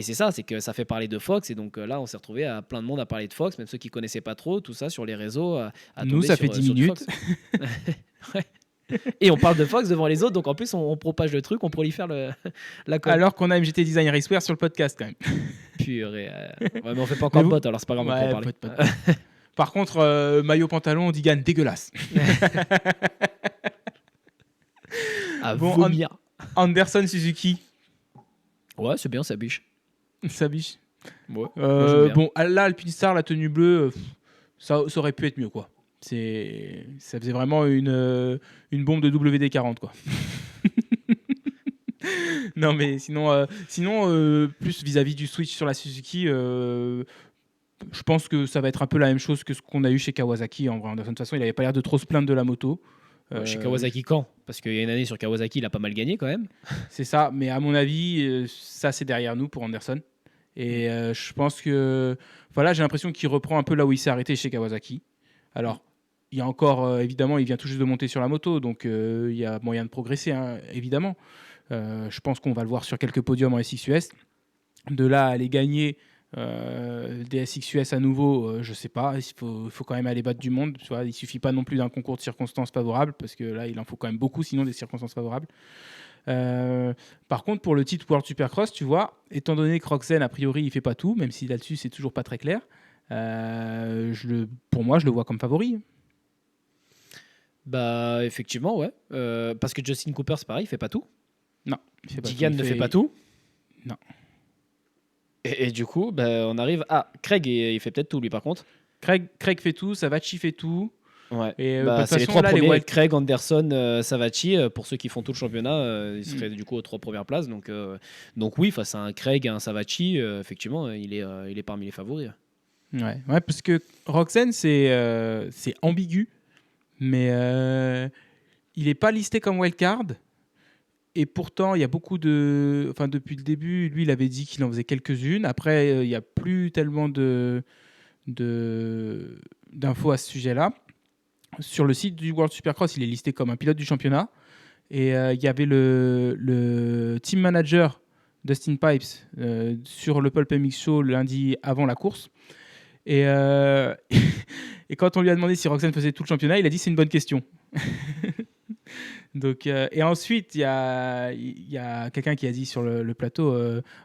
c'est ça, c'est que ça fait parler de Fox. Et donc là, on s'est retrouvé à plein de monde à parler de Fox, même ceux qui connaissaient pas trop, tout ça sur les réseaux, à Nous, tomber ça fait 10 sur du minutes. Fox. Ouais. Et on parle de Fox devant les autres, donc en plus on propage le truc, on prolifère la com. Alors qu'on a MGT Design Racewear sur le podcast, quand même. Purée, ouais, mais on fait pas Mais encore de vous... bot, alors c'est pas grave, on peut en Ouais, parler. pote. Par contre, maillot pantalon, Digan, dégueulasse. À Bon, vomir. Anderson Suzuki, Ouais, c'est bien, ça biche. ça biche. Ouais, moi j'aime bien. Bon, là, Alpinestar, la tenue bleue, ça aurait pu être mieux, quoi. Ça faisait vraiment une bombe de WD-40, quoi. Non, mais sinon, plus vis-à-vis du switch sur la Suzuki, je pense que ça va être un peu la même chose que ce qu'on a eu chez Kawasaki. En vrai, de toute façon, il n'avait pas l'air de trop se plaindre de la moto. Ouais, chez Euh, Kawasaki quand? Parce qu'il y a une année sur Kawasaki, il a pas mal gagné quand même. c'est ça, mais à mon avis, ça c'est derrière nous pour Anderson. Mm. Et je pense que voilà, j'ai l'impression qu'il reprend un peu là où il s'est arrêté chez Kawasaki. Mm. Alors, il y a encore, évidemment, il vient tout juste de monter sur la moto, donc il y a moyen de progresser, hein, évidemment. Je pense qu'on va le voir sur quelques podiums en SXUS. De là à aller gagner des SXUS à nouveau, je sais pas. Il faut quand même aller battre du monde. Tu vois, il suffit pas non plus d'un concours de circonstances favorables, parce que là, il en faut quand même beaucoup, sinon des circonstances favorables. Euh, Par contre, pour le titre World Supercross, tu vois, étant donné que Roxen, a priori, il fait pas tout, même si là-dessus, c'est toujours pas très clair, pour moi, je le vois comme favori. Bah effectivement, ouais. Parce que Justin Cooper, c'est pareil, il fait pas tout. Non, il fait pas Digan tout. ne fait pas tout. Non. Et du coup, on arrive à Craig, il fait peut-être tout lui par contre. Craig fait tout, Savachi fait tout. Ouais. Et de toute c'est les façon, trois là, premiers, Craig, Anderson, Savachi. Pour ceux qui font tout le championnat, ils Mm. seraient du coup aux 3 premières places. Donc oui, face à un Craig et un Savachi, effectivement, il est parmi les favoris. Ouais, parce que Roxen, c'est ambigu, mais il n'est pas listé comme wildcard. Et pourtant, il y a beaucoup de. Enfin, depuis le début, lui, il avait dit qu'il en faisait quelques-unes. Après, il n'y a plus tellement d'infos à ce sujet-là. Sur le site du World Supercross, il est listé comme un pilote du championnat. Et il y avait le team manager Dustin Pipes sur le Pulp MX Show lundi avant la course. Et, et quand on lui a demandé si Roxane faisait tout le championnat, il a dit c'est une bonne question. Donc, et ensuite, il y a quelqu'un qui a dit sur le plateau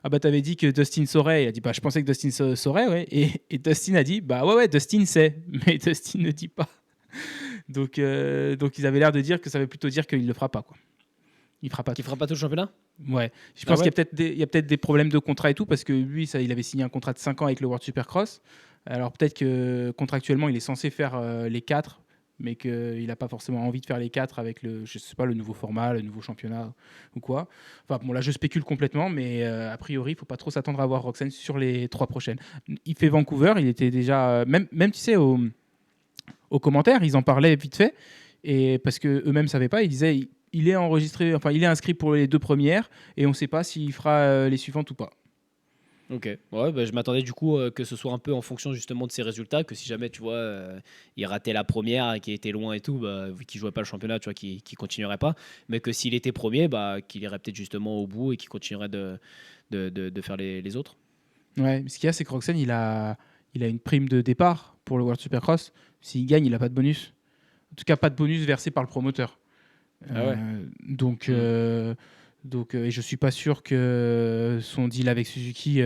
ah bah t'avais dit que Dustin saurait. Il a dit bah je pensais que Dustin saurait, ouais. Et Dustin a dit bah ouais, Dustin sait, mais Dustin ne dit pas. Donc ils avaient l'air de dire que ça veut plutôt dire qu'il le fera pas, quoi. Il fera pas. Qui fera pas tout le championnat. Ouais, je pense qu'il y a peut-être des problèmes de contrat et tout, parce que lui, il avait signé un contrat de 5 ans avec le World Supercross. Alors peut-être que contractuellement, il est censé faire les 4, mais qu'il n'a pas forcément envie de faire les 4 avec je sais pas, le nouveau format, le nouveau championnat ou quoi. Enfin bon, là, je spécule complètement, mais a priori, il ne faut pas trop s'attendre à voir Roxane sur les 3 prochaines. Il fait Vancouver, il était déjà... Même tu sais, aux commentaires, ils en parlaient vite fait, et parce qu'eux-mêmes ne savaient pas, ils disaient... Il est enregistré, enfin il est inscrit pour les 2 premières et on ne sait pas s'il fera les suivantes ou pas. Ok, ouais, je m'attendais du coup que ce soit un peu en fonction justement de ses résultats, que si jamais tu vois il ratait la première et qu'il était loin et tout, vu qu'il jouait pas le championnat, tu vois, qu'il continuerait pas, mais que s'il était premier, qu'il irait peut-être justement au bout et qu'il continuerait de faire les autres. Ouais, mais ce qu'il y a, c'est que Roxane, il a une prime de départ pour le World Supercross. S'il gagne, il n'a pas de bonus. En tout cas, pas de bonus versé par le promoteur. Ah ouais. Donc, et je suis pas sûr que son deal avec Suzuki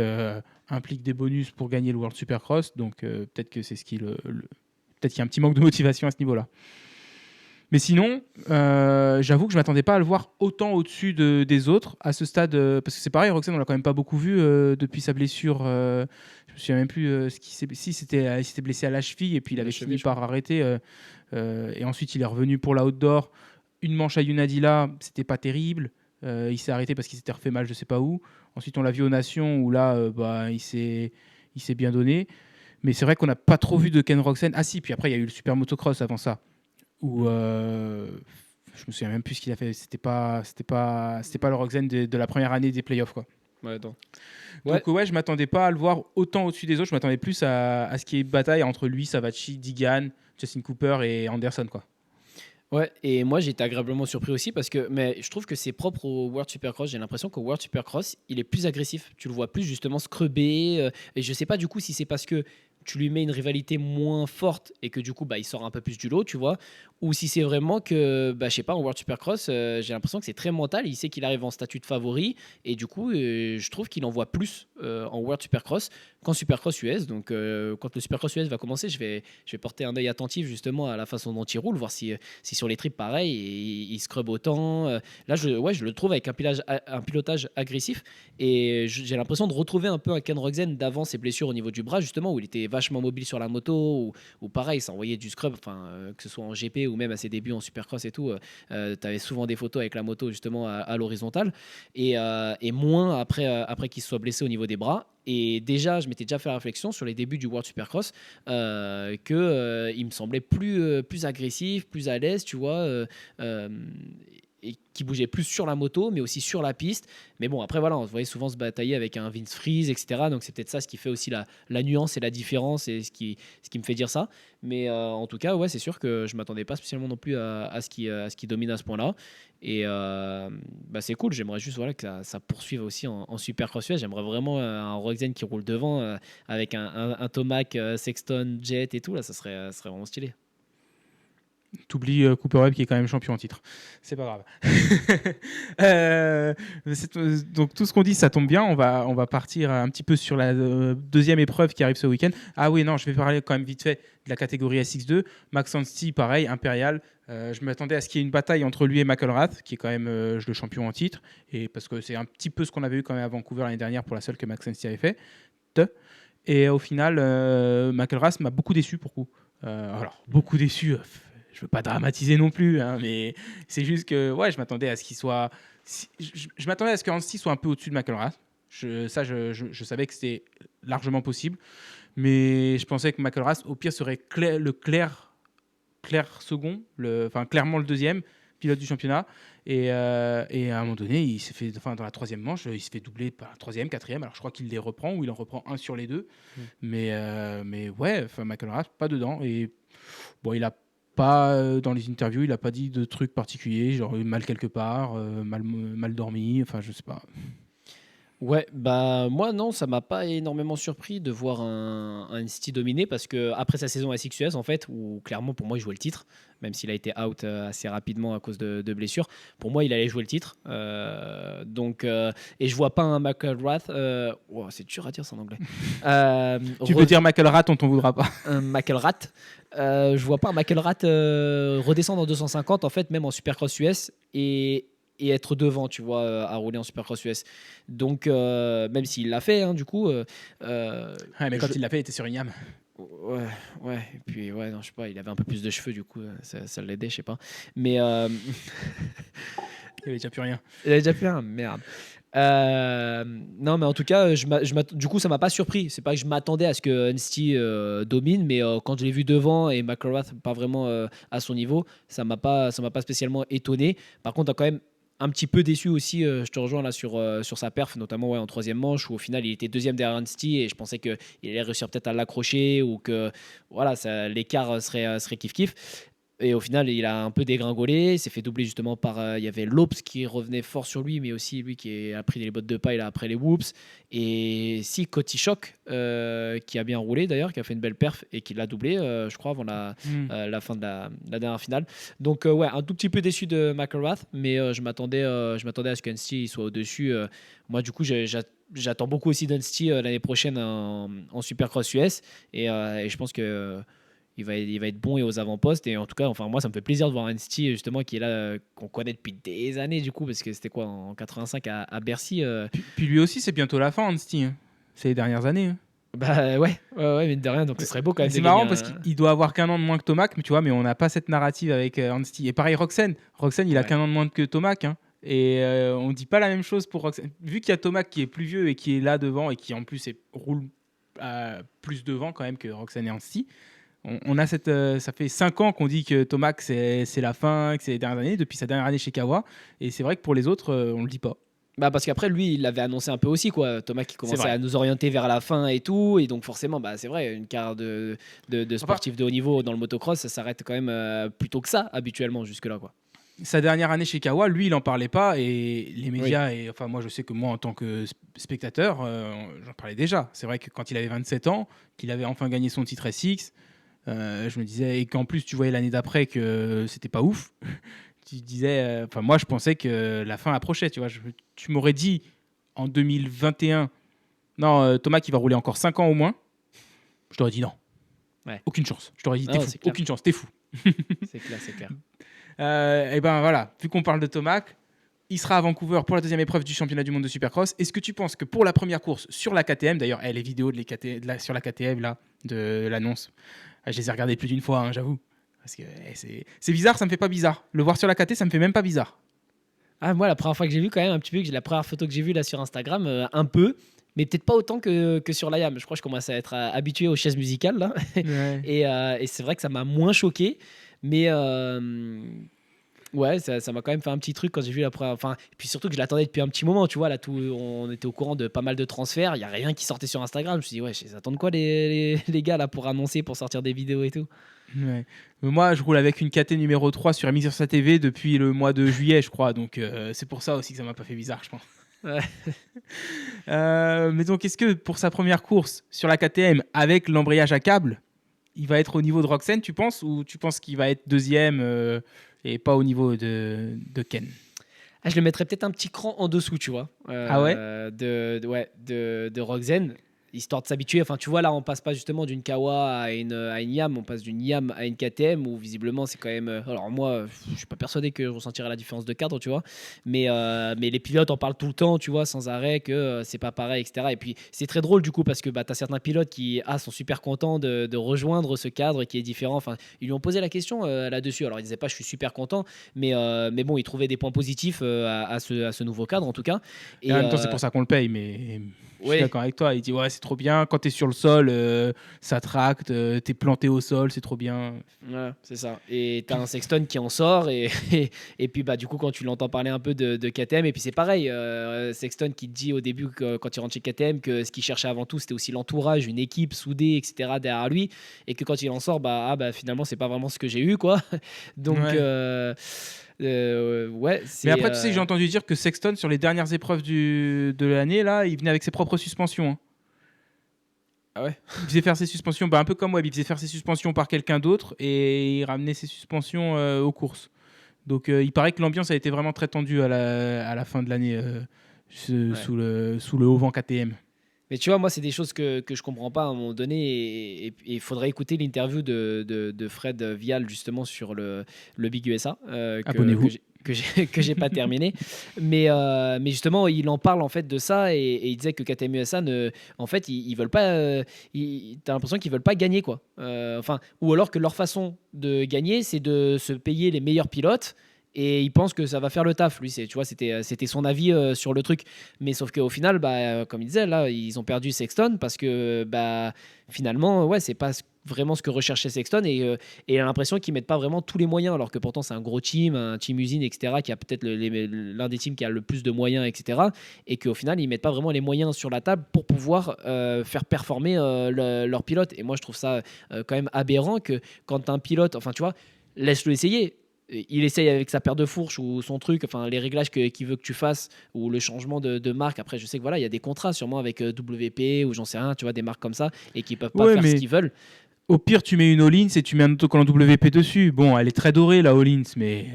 implique des bonus pour gagner le World Supercross. Donc peut-être que c'est ce qui peut-être qu'il y a un petit manque de motivation à ce niveau-là. Mais sinon, j'avoue que je m'attendais pas à le voir autant au-dessus des autres à ce stade, parce que c'est pareil, Roxane, on l'a quand même pas beaucoup vu depuis sa blessure. Je me souviens même plus si c'était il s'était blessé à la cheville et puis il avait fini par arrêter. Et ensuite, il est revenu pour la outdoor. Une manche à Unadilla, c'était pas terrible. Il s'est arrêté parce qu'il s'était refait mal, je sais pas où. Ensuite, on l'a vu aux Nations où là, il s'est bien donné. Mais c'est vrai qu'on n'a pas trop vu de Ken Roczen. Ah si, puis après, il y a eu le Super Motocross avant ça. Où je me souviens même plus ce qu'il a fait. C'était pas le Roczen de la première année des playoffs, quoi. Ouais, donc je m'attendais pas à le voir autant au-dessus des autres. Je m'attendais plus à ce qu'il y ait une bataille entre lui, Savachi, Digan, Justin Cooper et Anderson, quoi. Ouais, et moi j'ai été agréablement surpris aussi mais je trouve que c'est propre au World Supercross. J'ai l'impression qu'au World Supercross, il est plus agressif. Tu le vois plus justement scrubber. Et je sais pas du coup si c'est parce que tu lui mets une rivalité moins forte et que du coup il sort un peu plus du lot, tu vois, ou si c'est vraiment que, je sais pas, en World Supercross, j'ai l'impression que c'est très mental. Il sait qu'il arrive en statut de favori et du coup, je trouve qu'il en voit plus en World Supercross qu'en Supercross US. Donc, quand le Supercross US va commencer, je vais porter un œil attentif justement à la façon dont il roule, voir si sur les trips, pareil, il scrub autant. Là, je le trouve avec un pilotage agressif et j'ai l'impression de retrouver un peu un Ken Roczen d'avant ses blessures au niveau du bras, justement, où il était vachement mobile sur la moto, ou pareil, ça envoyait du scrub, que ce soit en GP ou même à ses débuts en Supercross et tout. Tu avais souvent des photos avec la moto justement à l'horizontale et moins après qu'il se soit blessé au niveau des bras. Et déjà, je m'étais déjà fait la réflexion sur les débuts du World Supercross qu'il me semblait plus agressif, plus à l'aise, tu vois, et qui bougeait plus sur la moto, mais aussi sur la piste. Mais bon, après, voilà, on se voyait souvent se batailler avec un Vince Freeze, etc. Donc c'est peut-être ça ce qui fait aussi la nuance et la différence et ce qui me fait dire ça. Mais en tout cas, ouais, c'est sûr que je ne m'attendais pas spécialement non plus à ce qui domine à ce point-là. Et c'est cool, j'aimerais juste que ça poursuive aussi en Supercross US. J'aimerais vraiment un Roczen qui roule devant avec un Tomac, Sexton, Jet et tout. Là, ça serait vraiment stylé. T'oublies Cooper Webb qui est quand même champion en titre. C'est pas grave. Donc tout ce qu'on dit, ça tombe bien. On va partir un petit peu sur la deuxième épreuve qui arrive ce week-end. Ah oui, non, je vais parler quand même vite fait de la catégorie SX2. Max Anstey, pareil, impérial. Je m'attendais à ce qu'il y ait une bataille entre lui et McElrath, qui est quand même le champion en titre. Et parce que c'est un petit peu ce qu'on avait eu quand même à Vancouver l'année dernière pour la seule que Max Anstey avait fait. Et au final, McElrath m'a beaucoup déçu pour coup. Alors, beaucoup déçu. Je veux pas dramatiser non plus, hein, mais c'est juste que ouais, je m'attendais à ce qu'il soit. Je m'attendais à ce que Anstey soit un peu au-dessus de McElrath. Je savais que c'était largement possible, mais je pensais que McElrath, au pire, serait le clair second, clairement le deuxième pilote du championnat. Et à un moment donné, il s'est fait, dans la troisième manche, il s'est fait doubler par un troisième, quatrième. Alors je crois qu'il les reprend ou il en reprend un sur les deux. Mais ouais, McElrath pas dedans. Et bon, il a pas dans les interviews, il a pas dit de trucs particuliers, genre mal quelque part, mal dormi. Enfin, je sais pas. Ouais, bah moi non, ça m'a pas énormément surpris de voir un City dominé parce que après sa saison à SXUS en fait, où clairement pour moi il jouait le titre, même s'il a été out assez rapidement à cause de blessures, pour moi il allait jouer le titre. Et je vois pas un McElrath, c'est dur à dire ça en anglais. Tu peux dire McElrath, on t'en voudra pas. Un McElrath, je vois pas un McElrath redescendre en 250 en fait, même en Supercross US et être devant, tu vois, à rouler en Supercross US. Donc, même s'il l'a fait, hein, du coup. Ouais, mais quand il l'a fait, il était sur une yam. Ouais. Et puis, ouais, non, je sais pas, il avait un peu plus de cheveux, du coup, ça l'aidait, je sais pas. Mais. Il avait déjà plus rien. Il avait déjà plus rien, merde. Non, mais en tout cas, du coup, ça m'a pas surpris. C'est pas que je m'attendais à ce que Anstey domine, mais quand je l'ai vu devant et McElrath pas vraiment à son niveau, ça m'a pas spécialement étonné. Par contre, quand même un petit peu déçu aussi. Je te rejoins là sur sa perf, notamment en troisième manche où au final il était deuxième derrière Anstey et je pensais qu'il allait réussir peut-être à l'accrocher ou que voilà, l'écart serait kiff-kiff. Et au final, il a un peu dégringolé. Il s'est fait doubler justement par. Il y avait Lopes qui revenait fort sur lui, mais aussi lui qui a pris les bottes de paille là, après les whoops. Et si Cody Shock, qui a bien roulé d'ailleurs, qui a fait une belle perf et qui l'a doublé, je crois, avant la fin de la dernière finale. Donc, ouais, un tout petit peu déçu de McElrath, mais je m'attendais à ce qu'Anstey soit au-dessus. Moi, du coup, j'attends beaucoup aussi d'Anstey l'année prochaine en Supercross US. Et je pense que. Il va être bon et aux avant-postes. Et en tout cas, enfin, moi, ça me fait plaisir de voir Anstey, justement, qui est là, qu'on connaît depuis des années, du coup, parce que c'était quoi, en 85 à Bercy. Puis lui aussi, c'est bientôt la fin, Anstey. Hein. C'est les dernières années. Hein. Bah ouais, mais de rien, donc ce serait beau quand même. C'est marrant parce qu'il doit avoir qu'un an de moins que Tomac, mais tu vois, mais on n'a pas cette narrative avec Anstey. Et pareil, Roxen, il a qu'un an de moins que Tomac. Hein. Et on dit pas la même chose pour Roxen. Vu qu'il y a Tomac qui est plus vieux et qui est là devant et qui en plus roule plus devant quand même que Roxen et Anstey. On a ça fait 5 ans qu'on dit que Tomac c'est la fin, que c'est les dernières années, depuis sa dernière année chez Kawa. Et c'est vrai que pour les autres, on le dit pas. Bah parce qu'après lui il l'avait annoncé un peu aussi quoi, Tomac qui commençait à nous orienter vers la fin et tout, et donc forcément bah c'est vrai, une carrière de sportif de haut niveau dans le motocross ça s'arrête quand même plutôt que ça habituellement jusque là quoi. Sa dernière année chez Kawa, lui il en parlait pas et les médias et enfin moi je sais que moi en tant que spectateur j'en parlais déjà. C'est vrai que quand il avait 27 ans, qu'il avait enfin gagné son titre SX, je me disais, et qu'en plus tu voyais l'année d'après que c'était pas ouf, tu disais, moi je pensais que la fin approchait, tu vois. Tu m'aurais dit en 2021, non, Thomas qui va rouler encore 5 ans au moins, je t'aurais dit non. Ouais. Aucune chance. Je t'aurais dit, t'es fou. Aucune chance, t'es fou. C'est clair. Et ben voilà, vu qu'on parle de Thomas, il sera à Vancouver pour la deuxième épreuve du championnat du monde de Supercross. Est-ce que tu penses que pour la première course sur la KTM, d'ailleurs, les vidéos sur la KTM là, de l'annonce, je les ai regardées plus d'une fois, hein, j'avoue. Parce que c'est bizarre, ça me fait pas bizarre. Le voir sur la KT, ça me fait même pas bizarre. Ah, moi, la première fois que j'ai vu, quand même, un petit peu, la première photo que j'ai vue là sur Instagram, un peu, mais peut-être pas autant que sur la YAM. Je crois que je commence à être habitué aux chaises musicales là. Ouais. Et c'est vrai que ça m'a moins choqué, mais ouais, ça m'a quand même fait un petit truc quand j'ai vu la première. Enfin, et puis surtout que je l'attendais depuis un petit moment, tu vois. Là, on était au courant de pas mal de transferts. Il y a rien qui sortait sur Instagram. Je me suis dit, ouais, ils attendent quoi les gars là pour annoncer, pour sortir des vidéos et tout. Ouais. Moi, je roule avec une KT numéro 3 sur MX sur sa TV depuis le mois de juillet, je crois. Donc, c'est pour ça aussi que ça m'a pas fait bizarre, je pense. Ouais. Mais donc, est-ce que pour sa première course sur la KTM avec l'embrayage à câble, il va être au niveau de Roxane, tu penses, ou tu penses qu'il va être deuxième et pas au niveau de Ken? Ah, je le mettrais peut-être un petit cran en dessous, tu vois, Ah ouais? de Roxane, histoire de s'habituer. Enfin, tu vois, là, on passe pas justement d'une Kawa à une Yam, on passe d'une Yam à une KTM, où visiblement, c'est quand même. Alors, moi, je suis pas persuadé que je ressentirais la différence de cadre, tu vois, mais les pilotes en parlent tout le temps, tu vois, sans arrêt, que c'est pas pareil, etc. Et puis, c'est très drôle, du coup, parce que bah, tu as certains pilotes qui sont super contents de rejoindre ce cadre qui est différent. Enfin, ils lui ont posé la question là-dessus. Alors, ils disaient pas, je suis super content, mais bon, ils trouvaient des points positifs à ce nouveau cadre, en tout cas. Et en Et même temps, c'est pour ça qu'on le paye, mais je suis ouais, d'accord avec toi. Il dit, ouais, c'est trop bien. Quand tu es sur le sol, ça tracte, tu es planté au sol, c'est trop bien. ouais, c'est ça. Et t'as un Sexton qui en sort, et puis bah, du coup, quand tu l'entends parler un peu de KTM, et puis c'est pareil, Sexton qui te dit au début, quand il rentre chez KTM, que ce qu'il cherchait avant tout, c'était aussi l'entourage, une équipe soudée, etc., derrière lui, et que quand il en sort, bah finalement, c'est pas vraiment ce que j'ai eu, quoi. Donc, Ouais. ouais, Mais c'est. après, tu sais, j'ai entendu dire que Sexton, sur les dernières épreuves de l'année, là, il venait avec ses propres suspensions, hein. Ah ouais. Il faisait faire ses suspensions, bah, un peu comme Webb, il faisait faire ses suspensions par quelqu'un d'autre et il ramenait ses suspensions aux courses. Donc il paraît que l'ambiance a été vraiment très tendue à la fin de l'année Ouais. sous le haut vent KTM. Mais tu vois, moi, c'est des choses que je comprends pas à un moment donné. Et il faudrait écouter l'interview de Fred Vial, justement, sur le Big USA, Abonnez-vous. que j'ai pas terminé. Mais justement, il en parle en fait de ça. Et il disait que KTM USA, en fait, ils veulent pas. T'as l'impression qu'ils veulent pas gagner, quoi. Enfin, ou alors que leur façon de gagner, c'est de se payer les meilleurs pilotes. Et il pense que ça va faire le taf. Lui, tu vois, c'était son avis sur le truc. Mais sauf qu'au final, bah, comme il disait, là, ils ont perdu Sexton parce que bah, finalement, ouais, c'est pas vraiment ce que recherchait Sexton. Et il a l'impression qu'ils mettent pas vraiment tous les moyens, alors que pourtant, c'est un gros team, un team usine, etc., qui a peut-être l'un des teams qui a le plus de moyens, etc. Et qu'au final, ils mettent pas vraiment les moyens sur la table pour pouvoir faire performer leurs pilotes. Et moi, je trouve ça quand même aberrant que quand un pilote, enfin, tu vois, laisse-le essayer. Il essaye avec sa paire de fourches ou son truc, enfin les réglages qu'il veut que tu fasses ou le changement de marque. Après, je sais que voilà, il y a des contrats sûrement avec WP ou j'en sais rien, tu vois, des marques comme ça et qui peuvent pas Ouais, faire ce mais qu'ils veulent. au pire, tu mets une All-ins et tu mets un autocollant WP dessus. Bon, elle est très dorée, la All-ins, mais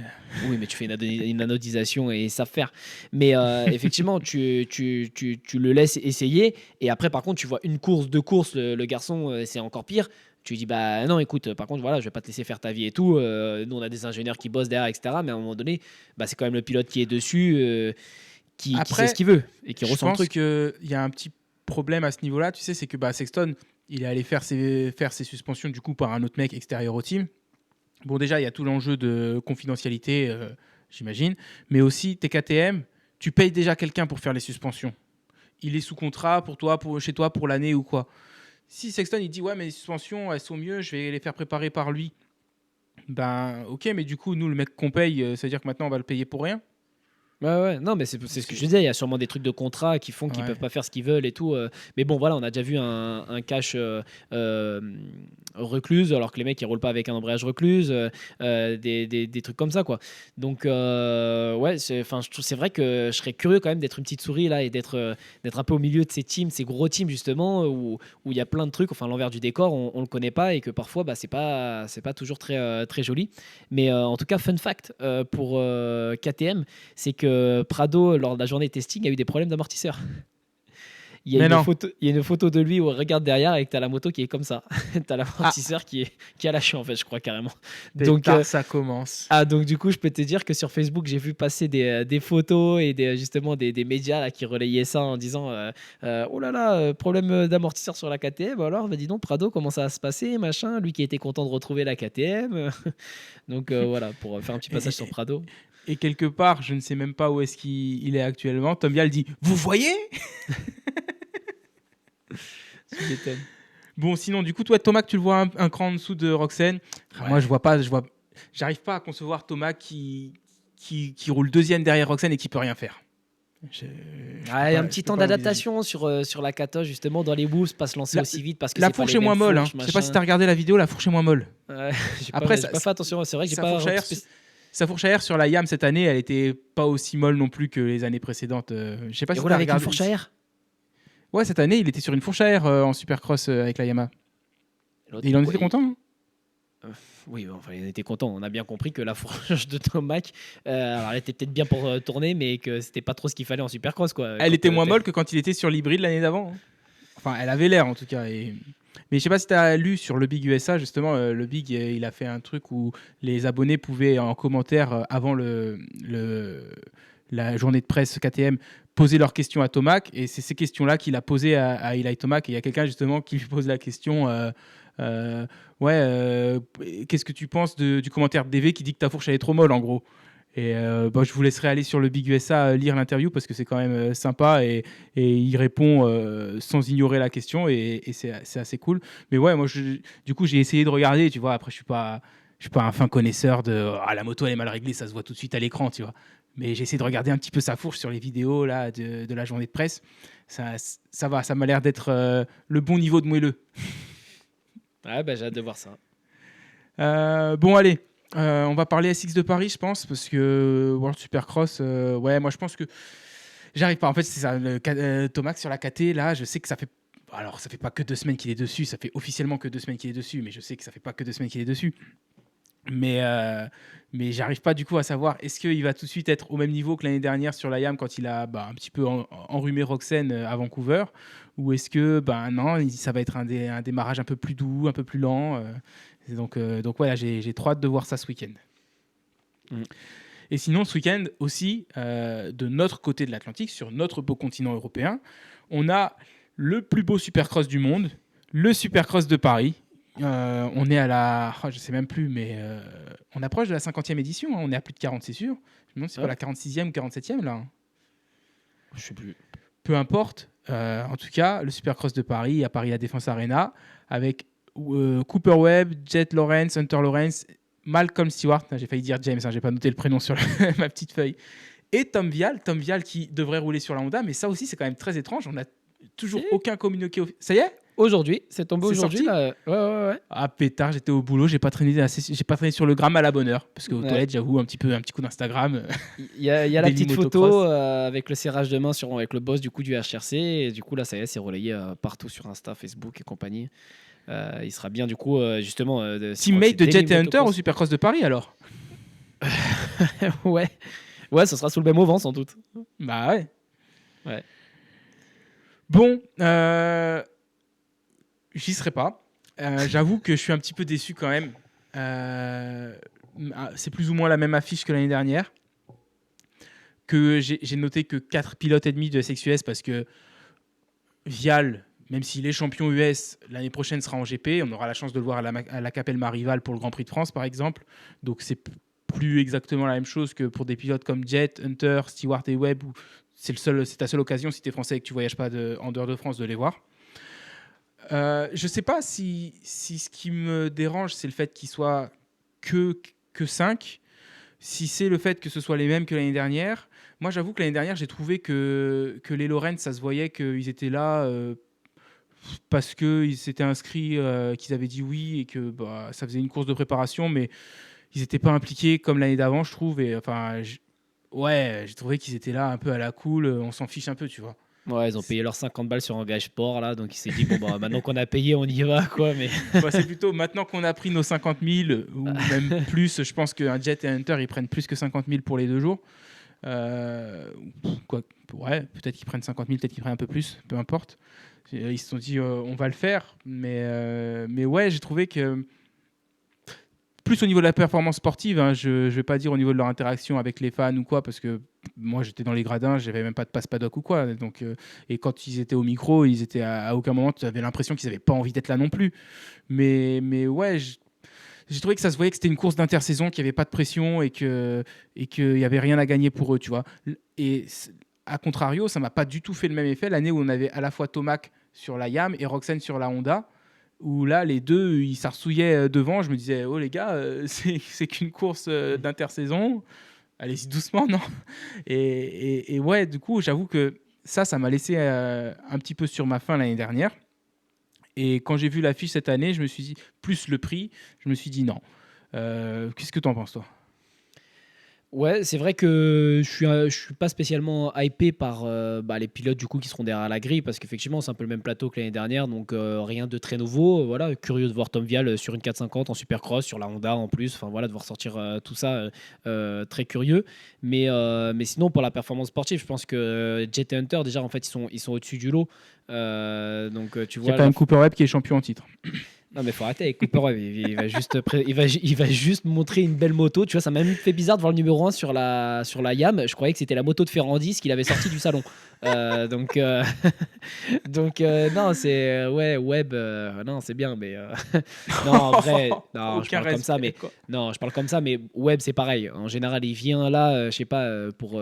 Oui, mais tu fais une anodisation et ils savent faire. Mais effectivement, tu le laisses essayer. Et après, par contre, tu vois une course, deux courses, le garçon, c'est encore pire. Tu lui dis, bah non, écoute, par contre, voilà, je vais pas te laisser faire ta vie et tout. Nous, on a des ingénieurs qui bossent derrière, etc. Mais à un moment donné, bah, c'est quand même le pilote qui est dessus, qui sait ce après, qu'il veut et qui je ressent le pense truc. qu'il y a un petit problème à ce niveau-là. Tu sais, c'est que bah, Sexton, il est allé faire ses suspensions du coup par un autre mec extérieur au team. Bon, déjà, il y a tout l'enjeu de confidentialité, j'imagine. Mais aussi, tes KTM, tu payes déjà quelqu'un pour faire les suspensions. Il est sous contrat pour toi, chez toi pour l'année ou quoi. Si Sexton, il dit, ouais, mais les suspensions, elles sont mieux, je vais les faire préparer par lui. Ben, ok, mais du coup, nous, le mec qu'on paye, ça veut dire que maintenant, on va le payer pour rien. Ouais, ouais, non, mais c'est ce que je disais. Il y a sûrement des trucs de contrat qui font qu'ils Ouais. peuvent pas faire ce qu'ils veulent et tout. Mais bon, voilà, on a déjà vu un cash euh, recluse, alors que les mecs ils roulent pas avec un embrayage recluse, des trucs comme ça, quoi. Donc, ouais, c'est vrai que je serais curieux quand même d'être une petite souris là et d'être un peu au milieu de ces teams, ces gros teams justement, où il y a plein de trucs. Enfin, l'envers du décor, on le connaît pas et que parfois, bah, c'est pas toujours très joli. Mais en tout cas, fun fact pour KTM, c'est que Prado, lors de la journée de testing, a eu des problèmes d'amortisseur. Mais non. Il y a une photo de lui où on regarde derrière et que tu as la moto qui est comme ça. Tu as Ah, l'amortisseur qui a lâché, en fait, je crois, carrément. Donc, pétard, ça commence. donc du coup, je peux te dire que sur Facebook, j'ai vu passer des photos et justement des médias là, qui relayaient ça en disant oh là là, problème d'amortisseur sur la KTM. Alors, bah, dis donc, Prado, comment ça va se passer, machin. Lui qui était content de retrouver la KTM. Donc, voilà, pour faire un petit passage sur Et, Prado. et quelque part, je ne sais même pas où est-ce qu'il est actuellement. Tom Vial dit, vous voyez? Tu m'étonnes. Bon, sinon, du coup, toi, Thomas, que tu le vois un cran en dessous de Roxane. Ouais. Moi, j'arrive pas à concevoir Thomas qui roule deuxième derrière Roxane et qui peut rien faire. Il y a un petit temps d'adaptation sur la kata, justement, dans les boosts, pas se lancer La, aussi vite parce que la c'est pas fourche les est moins mêmes molle. Hein. fourches, Je sais pas si machin. tu as regardé la vidéo, la fourche est moins molle. Ouais, Après, j'ai pas fait attention. C'est vrai que j'ai sa pas. fourche à air, sa fourche à air sur la YAM cette année, elle était pas aussi molle non plus que les années précédentes. Je sais pas Il si tu roule as avec une regardé. fourche à air. Ouais, cette année, il était sur une fourche à air en Supercross avec la Yamaha. L'autre, Et il en ouais, était content, hein. oui, enfin, on était content. On a bien compris que la fourche de Tomac, alors elle était peut-être bien pour tourner, mais que c'était pas trop ce qu'il fallait en Supercross, quoi. Elle était moins molle que quand il était sur l'hybride l'année d'avant, hein. Enfin, elle avait l'air en tout cas. Mais je sais pas si tu as lu sur le Big USA, justement, le Big, il a fait un truc où les abonnés pouvaient en commentaire avant la journée de presse KTM poser leurs questions à Tomac. Et c'est ces questions-là qu'il a posées à Eli Tomac. Et il y a quelqu'un justement qui lui pose la question euh, ouais, qu'est-ce que tu penses du commentaire de DV qui dit que ta fourche elle est trop molle en gros. Et je vous laisserai aller sur le Big USA lire l'interview parce que c'est quand même sympa et il répond sans ignorer la question et c'est assez cool. Mais ouais, moi, du coup, j'ai essayé de regarder, tu vois. Après, je suis pas un fin connaisseur de la moto, elle est mal réglée, ça se voit tout de suite à l'écran, tu vois. Mais j'ai essayé de regarder un petit peu sa fourche sur les vidéos là, de la journée de presse. Ça va, ça m'a l'air d'être le bon niveau de moelleux. Ah, bah, j'ai hâte de voir ça. Bon, allez. On va parler SX de Paris, je pense, parce que World Supercross, ouais, moi je pense que j'arrive pas. En fait, c'est ça. Tomac sur la KT, là, je sais que ça fait. Alors, ça fait pas que 2 semaines qu'il est dessus. Ça fait officiellement que 2 semaines qu'il est dessus, mais je sais que ça fait pas que 2 semaines qu'il est dessus. Mais j'arrive pas du coup à savoir est-ce qu'il va tout de suite être au même niveau que l'année dernière sur la YAM quand il a un petit peu enrhumé Roxen à Vancouver, ou est-ce que non, ça va être un démarrage un peu plus doux, un peu plus lent. Donc voilà, j'ai trop hâte de voir ça ce week-end. Mm. Et sinon, ce week-end aussi, de notre côté de l'Atlantique, sur notre beau continent européen, on a le plus beau supercross du monde, le Supercross de Paris. On est à la... je sais même plus, mais on approche de la 50e édition. Hein. On est à plus de 40, c'est sûr. Je me demande si c'est pas la 46e ou 47e, là. Je sais plus. Peu importe. En tout cas, le Supercross de Paris, à Paris La Défense Arena, avec Cooper Webb, Jet Lawrence, Hunter Lawrence, Malcolm Stewart, j'ai failli dire James, j'ai pas noté le prénom sur ma petite feuille, et Tom Vial qui devrait rouler sur la Honda, mais ça aussi c'est quand même très étrange, on n'a toujours aucun communiqué. Ça y est. Aujourd'hui, c'est tombé aujourd'hui. Là. Ouais. Ah pétard, j'étais au boulot, j'ai pas traîné sur le gramme à la bonne heure, parce qu'aux toilettes j'avoue un petit coup d'Instagram. Il y a la petite photo avec le serrage de main avec le boss du coup du HRC, et du coup là ça y est, c'est relayé partout sur Insta, Facebook et compagnie. Il sera bien du coup justement teammate de Jet et Hunter au Supercross de Paris alors. ouais, ce sera sous le même auvent sans doute. Bah ouais. Bon, j'y serai pas. J'avoue que je suis un petit peu déçu quand même. C'est plus ou moins la même affiche que l'année dernière. Que j'ai noté que 4 pilotes et demi de SXUS parce que Vial, même s'il est champion US, l'année prochaine sera en GP. On aura la chance de le voir à la Capelle Marival pour le Grand Prix de France, par exemple. Donc, c'est plus exactement la même chose que pour des pilotes comme Jet, Hunter, Stewart et Webb. Où c'est ta seule occasion, si tu es français et que tu ne voyages pas en dehors de France, de les voir. Je ne sais pas si ce qui me dérange, c'est le fait qu'il soit que 5. Si c'est le fait que ce soit les mêmes que l'année dernière. Moi, j'avoue que l'année dernière, j'ai trouvé que les Lawrence, ça se voyait qu'ils étaient là parce qu'ils s'étaient inscrits, qu'ils avaient dit oui et que ça faisait une course de préparation, mais ils n'étaient pas impliqués comme l'année d'avant, je trouve. Et enfin, j'ai trouvé qu'ils étaient là un peu à la cool, on s'en fiche un peu, tu vois. Ouais, ils ont payé leurs 50 balles sur Engage Sport, là, donc il s'est dit, maintenant qu'on a payé, on y va, quoi. Mais... c'est plutôt maintenant qu'on a pris nos 50 000, ou même plus, je pense qu'un Jet et un Hunter, ils prennent plus que 50 000 pour les 2 jours. Ouais, peut-être qu'ils prennent 50 000, peut-être qu'ils prennent un peu plus, peu importe. Ils se sont dit, on va le faire. Mais ouais, j'ai trouvé que plus au niveau de la performance sportive, hein, je ne vais pas dire au niveau de leur interaction avec les fans ou quoi, parce que moi j'étais dans les gradins, j'avais même pas de passe-paddock ou quoi. Donc, et quand ils étaient au micro, ils étaient à aucun moment, tu avais l'impression qu'ils n'avaient pas envie d'être là non plus. Mais ouais, j'ai trouvé que ça se voyait que c'était une course d'intersaison, qu'il n'y avait pas de pression et qu'il n'y avait rien à gagner pour eux, tu vois. Et à contrario, ça ne m'a pas du tout fait le même effet l'année où on avait à la fois Tomac sur la YAM et Roxen sur la Honda, où là, les deux, ils s'arsouillaient devant. Je me disais, oh les gars, c'est qu'une course d'intersaison. Allez-y doucement, non. Et ouais, du coup, j'avoue que ça m'a laissé un petit peu sur ma faim l'année dernière. Et quand j'ai vu l'affiche cette année, je me suis dit, plus le prix, je me suis dit non. Qu'est-ce que tu en penses, toi ? Ouais, c'est vrai que je suis pas spécialement hypé par les pilotes du coup qui seront derrière la grille parce qu'effectivement c'est un peu le même plateau que l'année dernière, donc rien de très nouveau. Voilà, curieux de voir Tom Vial sur une 450 en Supercross sur la Honda en plus. Enfin voilà, de voir sortir tout ça, très curieux. Mais sinon pour la performance sportive, je pense que Jet et Hunter déjà en fait ils sont au-dessus du lot. Tu Il y a vois quand même Cooper Webb qui est champion en titre. non mais faut arrêter avec Cooper Webb, il va juste il va juste montrer une belle moto, tu vois, ça m'a même fait bizarre de voir le numéro 1 sur la Yam, je croyais que c'était la moto de Ferrandis qu'il avait sorti du salon. Euh, donc euh, non, c'est ouais Webb non, c'est bien mais non, en vrai, non, je Aucun parle comme ça respect, mais quoi. non, je parle comme ça mais Webb c'est pareil. En général, il vient là je sais pas pour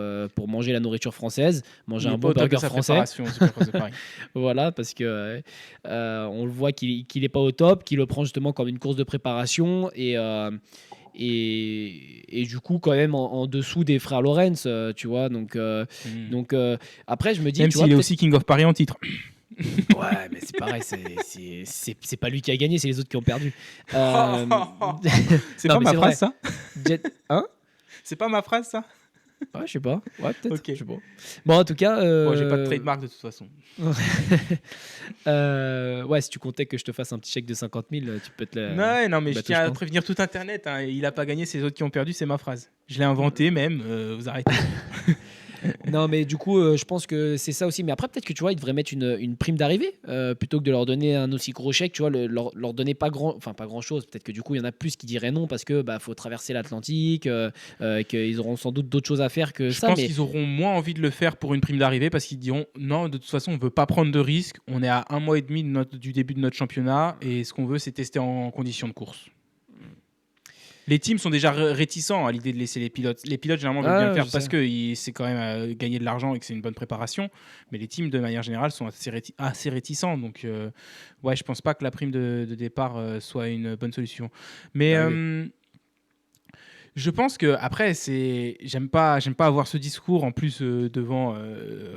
manger la nourriture française, manger Il n'est un pas bon au top de burger sa français. préparation au Supercross de Paris. Voilà, parce que on le voit qu'il est pas au top, qu'il le prend justement comme une course de préparation et du coup quand même en dessous des frères Lorenz, tu vois. Hmm. Donc après je me dis, Même tu vois, s'il est peut-être aussi King of Paris en titre. ouais, mais c'est pareil, c'est pas lui qui a gagné, c'est les autres qui ont perdu. Euh, C'est non pas mais ma c'est phrase, vrai. ça? Hein? C'est pas ma phrase, ça? Ouais, je sais pas. Ouais, peut-être. Ok. Je sais pas. Bon, en tout cas. Bon, j'ai pas de trademark de toute façon. Ouais, si tu comptais que je te fasse un petit chèque de 50 000, tu peux Non, non, mais je battre tiens je à pense. prévenir tout Internet, hein. Il a pas gagné, c'est les autres qui ont perdu, c'est ma phrase. Je l'ai inventé même, vous arrêtez. Non, mais du coup, je pense que c'est ça aussi. Mais après, peut-être que tu vois, ils devraient mettre une prime d'arrivée plutôt que de leur donner un aussi gros chèque. Tu vois, leur donner pas grand, enfin pas grand chose. Peut-être que du coup, il y en a plus qui diraient non parce que faut traverser l'Atlantique, qu'ils auront sans doute d'autres choses à faire que Je ça. pense Mais qu'ils auront moins envie de le faire pour une prime d'arrivée parce qu'ils diront non, de toute façon, on veut pas prendre de risques. On est à 1 mois et demi du début de notre championnat et ce qu'on veut, c'est tester en conditions de course. Les teams sont déjà réticents à l'idée de laisser les pilotes. Les pilotes, généralement, veulent bien le ah, faire je parce sais. que c'est quand même gagner de l'argent et que c'est une bonne préparation. Mais les teams, de manière générale, sont assez réticents. Donc, ouais, je pense pas que la prime de départ soit une bonne solution. Mais Bah oui. je pense que après, j'aime pas avoir ce discours en plus devant,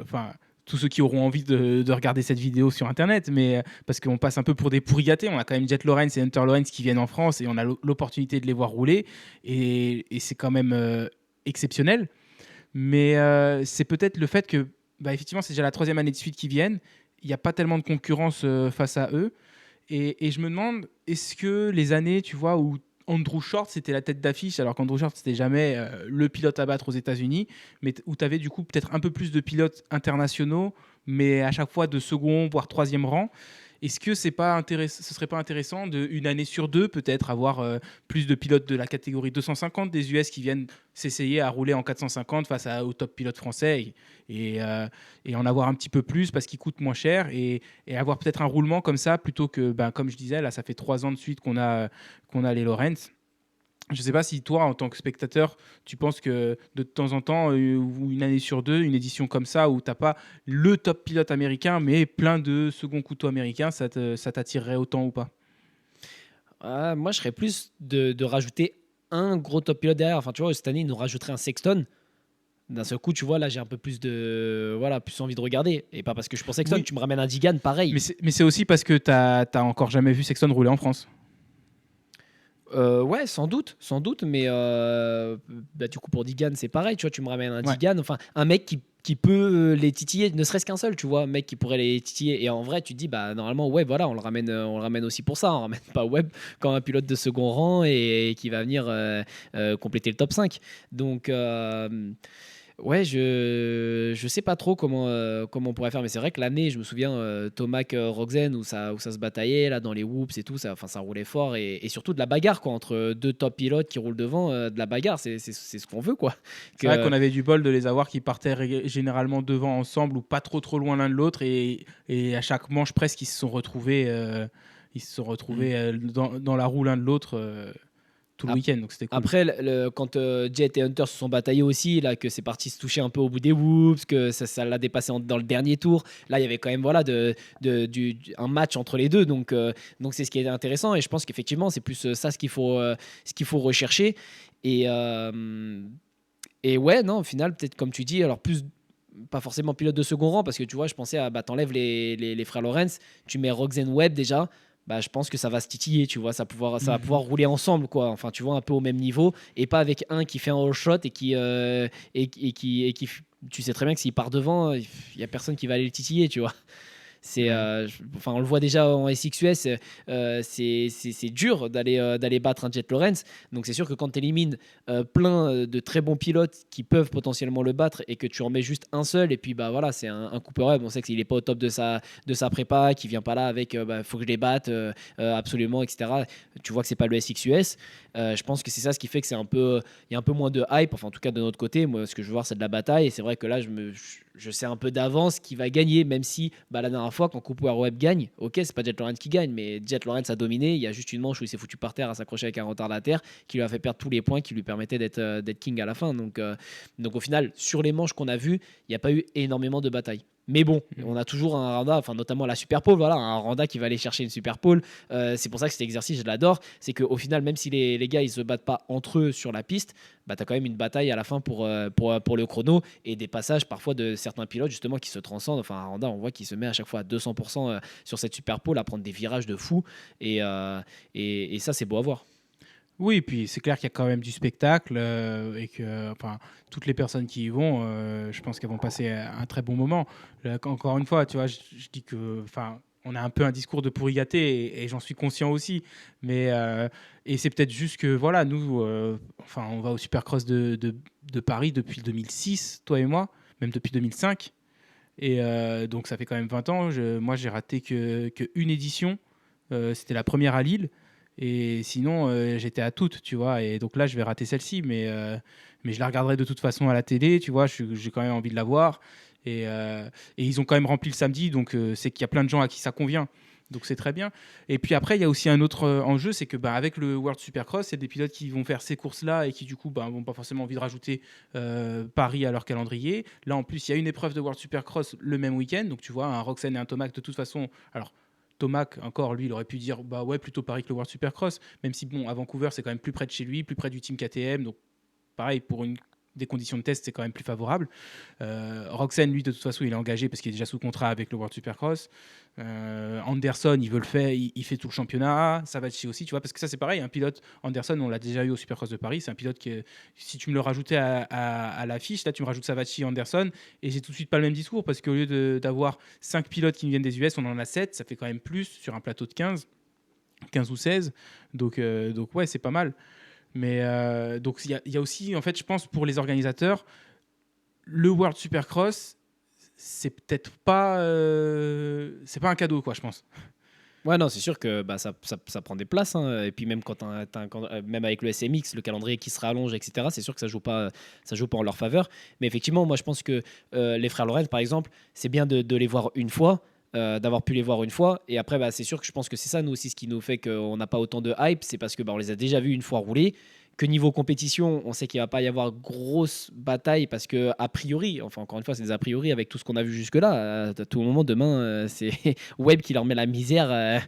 enfin. Tous ceux qui auront envie de regarder cette vidéo sur Internet, mais parce qu'on passe un peu pour des pourri gâtés. On a quand même Jet Lawrence et Hunter Lawrence qui viennent en France et on a l'opportunité de les voir rouler. Et c'est quand même exceptionnel. Mais c'est peut-être le fait que, effectivement, c'est déjà la troisième année de suite qu'ils viennent. Il n'y a pas tellement de concurrence face à eux. Et je me demande, est-ce que les années, tu vois, où Andrew Short, c'était la tête d'affiche, alors qu'Andrew Short, c'était jamais le pilote à battre aux États-Unis, mais où tu avais du coup peut-être un peu plus de pilotes internationaux, mais à chaque fois de second, voire troisième rang. Est-ce que ce serait pas intéressant de une année sur deux peut-être avoir plus de pilotes de la catégorie 250 des US qui viennent s'essayer à rouler en 450 aux top pilotes français et en avoir un petit peu plus parce qu'ils coûtent moins cher et avoir peut-être un roulement comme ça plutôt que comme je disais là ça fait 3 ans de suite qu'on a les Lawrence. Je ne sais pas si toi, en tant que spectateur, tu penses que de temps en temps, ou une année sur deux, une édition comme ça, où tu n'as pas le top pilote américain, mais plein de second couteaux américains, ça t'attirerait autant ou pas? Ah, moi, je serais plus de rajouter un gros top pilote derrière. Enfin, tu vois, cette année, ils nous rajouteraient un Sexton. D'un seul coup, tu vois, là, j'ai un peu plus plus envie de regarder. Et pas parce que je suis pour Sexton, Oui, tu me ramènes un Digan, pareil. mais c'est aussi parce que tu n'as encore jamais vu Sexton rouler en France. Ouais, sans doute, mais du coup pour Digan c'est pareil, tu vois, tu me ramènes un Ouais. Digan, enfin un mec qui peut les titiller, ne serait-ce qu'un seul, tu vois, un mec qui pourrait les titiller. Et en vrai, tu te dis bah normalement Webb, voilà, on le ramène aussi pour ça, on ramène pas Webb quand un pilote de second rang et qui va venir compléter le top 5. Donc ouais, je sais pas trop comment on pourrait faire, mais c'est vrai que l'année, je me souviens Tomac Roxen où ça se bataillait là dans les whoops et tout, ça roulait fort et surtout de la bagarre quoi entre deux top pilotes qui roulent devant, de la bagarre, c'est ce qu'on veut quoi. C'est vrai Que qu'on avait du bol de les avoir qui partaient généralement devant ensemble ou pas trop loin l'un de l'autre et à chaque manche presque ils se sont retrouvés dans la roue l'un de l'autre tout le ap- week-end, donc c'était cool. Après, quand Jet et Hunter se sont bataillés aussi, là, que c'est parti se toucher un peu au bout des whoops, que ça l'a dépassé dans le dernier tour. Là, il y avait quand même voilà, un match entre les deux. Donc c'est ce qui est intéressant. Et je pense qu'effectivement, c'est plus ça ce qu'il faut rechercher. Et, euh, et ouais, non, au final, peut-être comme tu dis, alors plus pas forcément pilote de second rang, parce que tu vois, je pensais à t'enlèves les frères Lawrence, tu mets Roxanne Webb déjà. bah, je pense que ça va se titiller, tu vois, ça va pouvoir rouler ensemble, quoi. Enfin, tu vois, un peu au même niveau, et pas avec un qui fait un all shot et qui tu sais très bien que s'il part devant, il y a personne qui va aller le titiller, tu vois. Ouais. Enfin, on le voit déjà en SXUS, c'est dur d'aller battre un Jet Lawrence. Donc c'est sûr que quand tu élimines plein de très bons pilotes qui peuvent potentiellement le battre et que tu en mets juste un seul, et puis bah voilà, c'est un Cooper Webb, on sait qu'il n'est pas au top de sa prépa, qu'il vient pas là avec faut que je les batte absolument, etc. Tu vois que c'est pas le SXUS. Je pense que c'est ça ce qui fait que il y a un peu moins de hype, enfin en tout cas de notre côté. Moi, ce que je veux voir, c'est de la bataille, et c'est vrai que là, je sais un peu d'avance qui va gagner, même si bah, la dernière fois, quand Cooper Webb gagne, ok, c'est pas Jet Lawrence qui gagne, mais Jet Lawrence a dominé. Il y a juste une manche où il s'est foutu par terre à s'accrocher avec un retardataire qui lui a fait perdre tous les points qui lui permettaient d'être king à la fin. Donc au final, sur les manches qu'on a vues, il n'y a pas eu énormément de batailles. Mais bon, on a toujours un Randa, enfin notamment la Super Pole, voilà, un Randa qui va aller chercher une Super Pole. C'est pour ça que cet exercice, je l'adore. C'est qu'au final, même si les gars ils se battent pas entre eux sur la piste, bah, tu as quand même une bataille à la fin pour le chrono, et des passages parfois de certains pilotes justement qui se transcendent. Enfin, un Randa, on voit qu'il se met à chaque fois à 200% sur cette Super Pole à prendre des virages de fou. Et ça, c'est beau à voir. Oui, puis c'est clair qu'il y a quand même du spectacle et que enfin, toutes les personnes qui y vont, je pense qu'elles vont passer un très bon moment. Encore une fois, tu vois, je dis que enfin, on a un peu un discours de pourri gâté et j'en suis conscient aussi. Mais et c'est peut-être juste que voilà, nous, enfin, on va au Supercross de Paris depuis 2006, toi et moi, même depuis 2005. Et donc ça fait quand même 20 ans. Moi, j'ai raté que une édition. C'était la première à Lille. Et sinon, j'étais à toutes, tu vois. Et donc là, je vais rater celle-ci, mais je la regarderai de toute façon à la télé, tu vois. J'ai quand même envie de la voir. Et ils ont quand même rempli le samedi, donc c'est qu'il y a plein de gens à qui ça convient. Donc c'est très bien. Et puis après, il y a aussi un autre enjeu, c'est que bah, avec le World Supercross, il y a des pilotes qui vont faire ces courses-là et qui du coup bah, n'ont pas forcément envie de rajouter Paris à leur calendrier. Là, en plus, il y a une épreuve de World Supercross le même week-end. Donc tu vois, un Roxane et un Tomac, de toute façon. Alors, Tomac, encore, lui, il aurait pu dire bah ouais, plutôt Paris que le World Supercross, même si bon, à Vancouver, c'est quand même plus près de chez lui, plus près du team KTM, donc pareil, pour des conditions de test, c'est quand même plus favorable. Roxane, lui, de toute façon, il est engagé parce qu'il est déjà sous contrat avec le World Supercross. Anderson, il veut le faire, il fait tout le championnat. Savacci aussi, tu vois, parce que ça, c'est pareil. Un pilote, Anderson, on l'a déjà eu au Supercross de Paris. C'est un pilote qui, si tu me le rajoutais à l'affiche, là, tu me rajoutes Savacci, Anderson, et j'ai tout de suite pas le même discours parce qu'au lieu d'avoir 5 pilotes qui nous viennent des US, on en a 7. Ça fait quand même plus sur un plateau de 15 ou 16. Donc ouais, c'est pas mal. Mais donc il y a aussi, en fait, je pense, pour les organisateurs, le World Supercross, c'est pas un cadeau, quoi, je pense. Ouais, non, c'est sûr que bah, ça prend des places, hein. Et puis même même avec le SMX, le calendrier qui se rallonge, etc., c'est sûr que ça joue pas en leur faveur. Mais effectivement, moi je pense que les frères Lorraine, par exemple, c'est bien de les voir une fois, d'avoir pu les voir une fois. Et après, bah, c'est sûr que je pense que c'est ça, nous aussi, ce qui nous fait qu'on n'a pas autant de hype, c'est parce que bah, on les a déjà vus une fois rouler. Que niveau compétition, on sait qu'il va pas y avoir grosse bataille parce que a priori, enfin encore une fois, c'est des a priori avec tout ce qu'on a vu jusque-là. À tout moment demain, c'est Webb qui leur met la misère.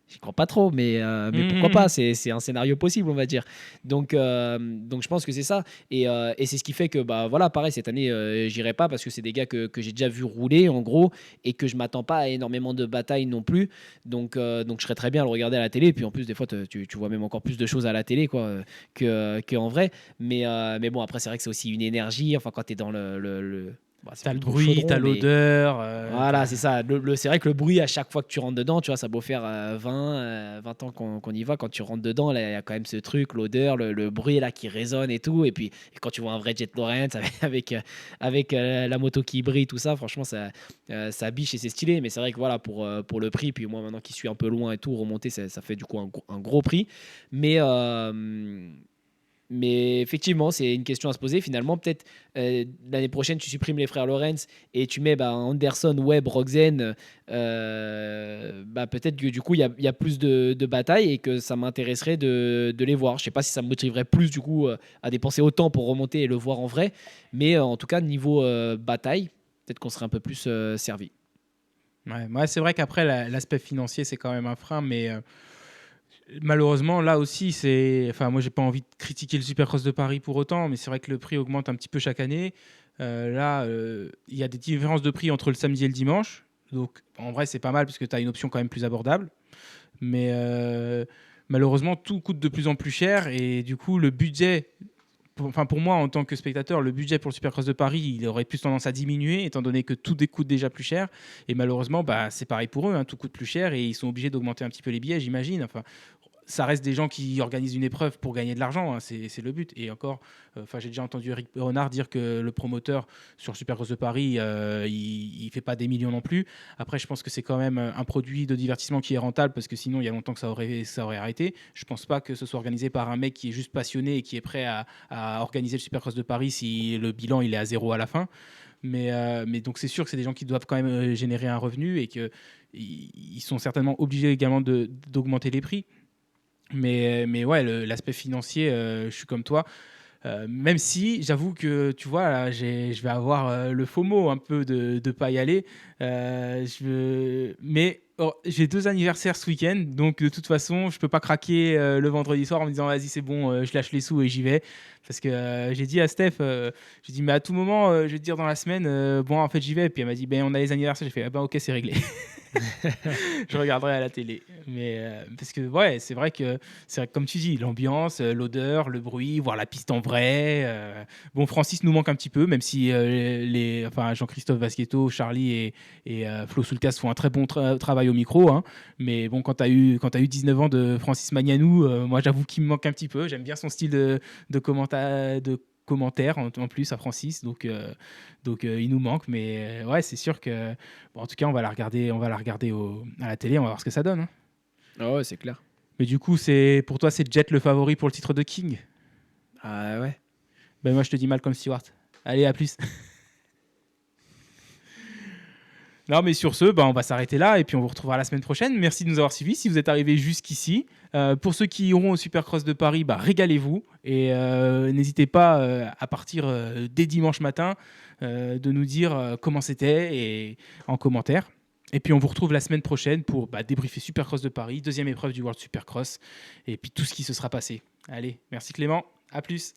J'y crois pas trop, mais pourquoi pas? C'est un scénario possible, on va dire. Donc je pense que c'est ça. Et c'est ce qui fait que, bah voilà, pareil, cette année, j'irai pas parce que c'est des gars que j'ai déjà vu rouler, en gros, et que je m'attends pas à énormément de batailles non plus. Donc je serais très bien à le regarder à la télé. Et puis en plus, des fois, tu vois même encore plus de choses à la télé, quoi, que en vrai. Mais bon, après, c'est vrai que c'est aussi une énergie. Enfin, quand tu es dans bah, c'est T'as plus le trop le bruit, chaudron, t'as mais l'odeur. voilà, c'est ça. C'est vrai que le bruit, à chaque fois que tu rentres dedans, tu vois, ça a beau faire 20 ans qu'on y va, quand tu rentres dedans, là, il y a quand même ce truc, l'odeur, le bruit là qui résonne et tout. Et puis, quand tu vois un vrai Jet Lawrence avec la moto qui brille, tout ça, franchement, ça biche et c'est stylé. Mais c'est vrai que voilà, pour le prix, puis moi maintenant qui suis un peu loin et tout, remonter, ça fait du coup un gros prix. Mais. Mais effectivement, c'est une question à se poser. Finalement, peut-être l'année prochaine, tu supprimes les frères Lawrence et tu mets bah, Anderson, Webb, Roxen. Bah, peut-être que du coup, il y a plus de batailles et que ça m'intéresserait de les voir. Je sais pas si ça me motiverait plus du coup à dépenser autant pour remonter et le voir en vrai. Mais en tout cas, niveau bataille, peut-être qu'on serait un peu plus servi. Ouais, c'est vrai qu'après, l'aspect financier, c'est quand même un frein, mais malheureusement, là aussi, enfin, moi, j'ai pas envie de critiquer le Supercross de Paris pour autant, mais c'est vrai que le prix augmente un petit peu chaque année. Là, il y a des différences de prix entre le samedi et le dimanche. Donc, en vrai, c'est pas mal parce que tu as une option quand même plus abordable. Mais malheureusement, tout coûte de plus en plus cher et du coup, le budget, pour moi, en tant que spectateur, le budget pour le Supercross de Paris, il aurait plus tendance à diminuer, étant donné que tout coûte déjà plus cher. Et malheureusement, c'est pareil pour eux, hein, tout coûte plus cher et ils sont obligés d'augmenter un petit peu les billets, j'imagine. Enfin, ça reste des gens qui organisent une épreuve pour gagner de l'argent, hein, c'est le but. Et encore, j'ai déjà entendu Eric Renard dire que le promoteur sur Supercross de Paris, il fait pas des millions non plus. Après, je pense que c'est quand même un produit de divertissement qui est rentable, parce que sinon, il y a longtemps que ça aurait arrêté. Je pense pas que ce soit organisé par un mec qui est juste passionné et qui est prêt à organiser le Supercross de Paris si le bilan il est à 0 à la fin. Mais donc c'est sûr que c'est des gens qui doivent quand même générer un revenu et qu'ils sont certainement obligés également d'augmenter les prix. Mais ouais, l'aspect financier, je suis comme toi. Même si j'avoue que tu vois, là, je vais avoir le FOMO un peu de ne pas y aller. Mais j'ai 2 anniversaires ce week-end, donc de toute façon, je peux pas craquer le vendredi soir en me disant vas-y, c'est bon, je lâche les sous et j'y vais. Parce que j'ai dit à Steph, j'ai dit, mais à tout moment, je vais te dire dans la semaine, bon, en fait, j'y vais. Et puis elle m'a dit, ben, on a les anniversaires. J'ai fait, ah ben, ok, c'est réglé. Je regarderai à la télé. Mais parce que ouais, c'est vrai que comme tu dis, l'ambiance, l'odeur, le bruit, voir la piste en vrai. Bon, Francis nous manque un petit peu, même si Jean-Christophe Vasquetto, Charlie et Flo Soulcas font un très bon travail au micro. Hein. Mais bon, quand tu as eu 19 ans de Francis Magnanou, moi j'avoue qu'il me manque un petit peu. J'aime bien son style de commentaire en plus à Francis, donc il nous manque, mais ouais, c'est sûr que bon, en tout cas on va la regarder à la télé, on va voir ce que ça donne, hein. Ah ouais, c'est clair. Mais du coup, pour toi c'est Jet le favori pour le titre de King? Ah ouais. Ben moi je te dis Malcolm Stewart. Allez, à plus. Non, mais sur ce, on va s'arrêter là et puis on vous retrouvera la semaine prochaine. Merci de nous avoir suivis si vous êtes arrivés jusqu'ici. Pour ceux qui iront au Supercross de Paris, régalez-vous et n'hésitez pas à partir dès dimanche matin de nous dire comment c'était et en commentaire. Et puis on vous retrouve la semaine prochaine pour débriefer Supercross de Paris, deuxième épreuve du World Supercross et puis tout ce qui se sera passé. Allez, merci Clément, à plus.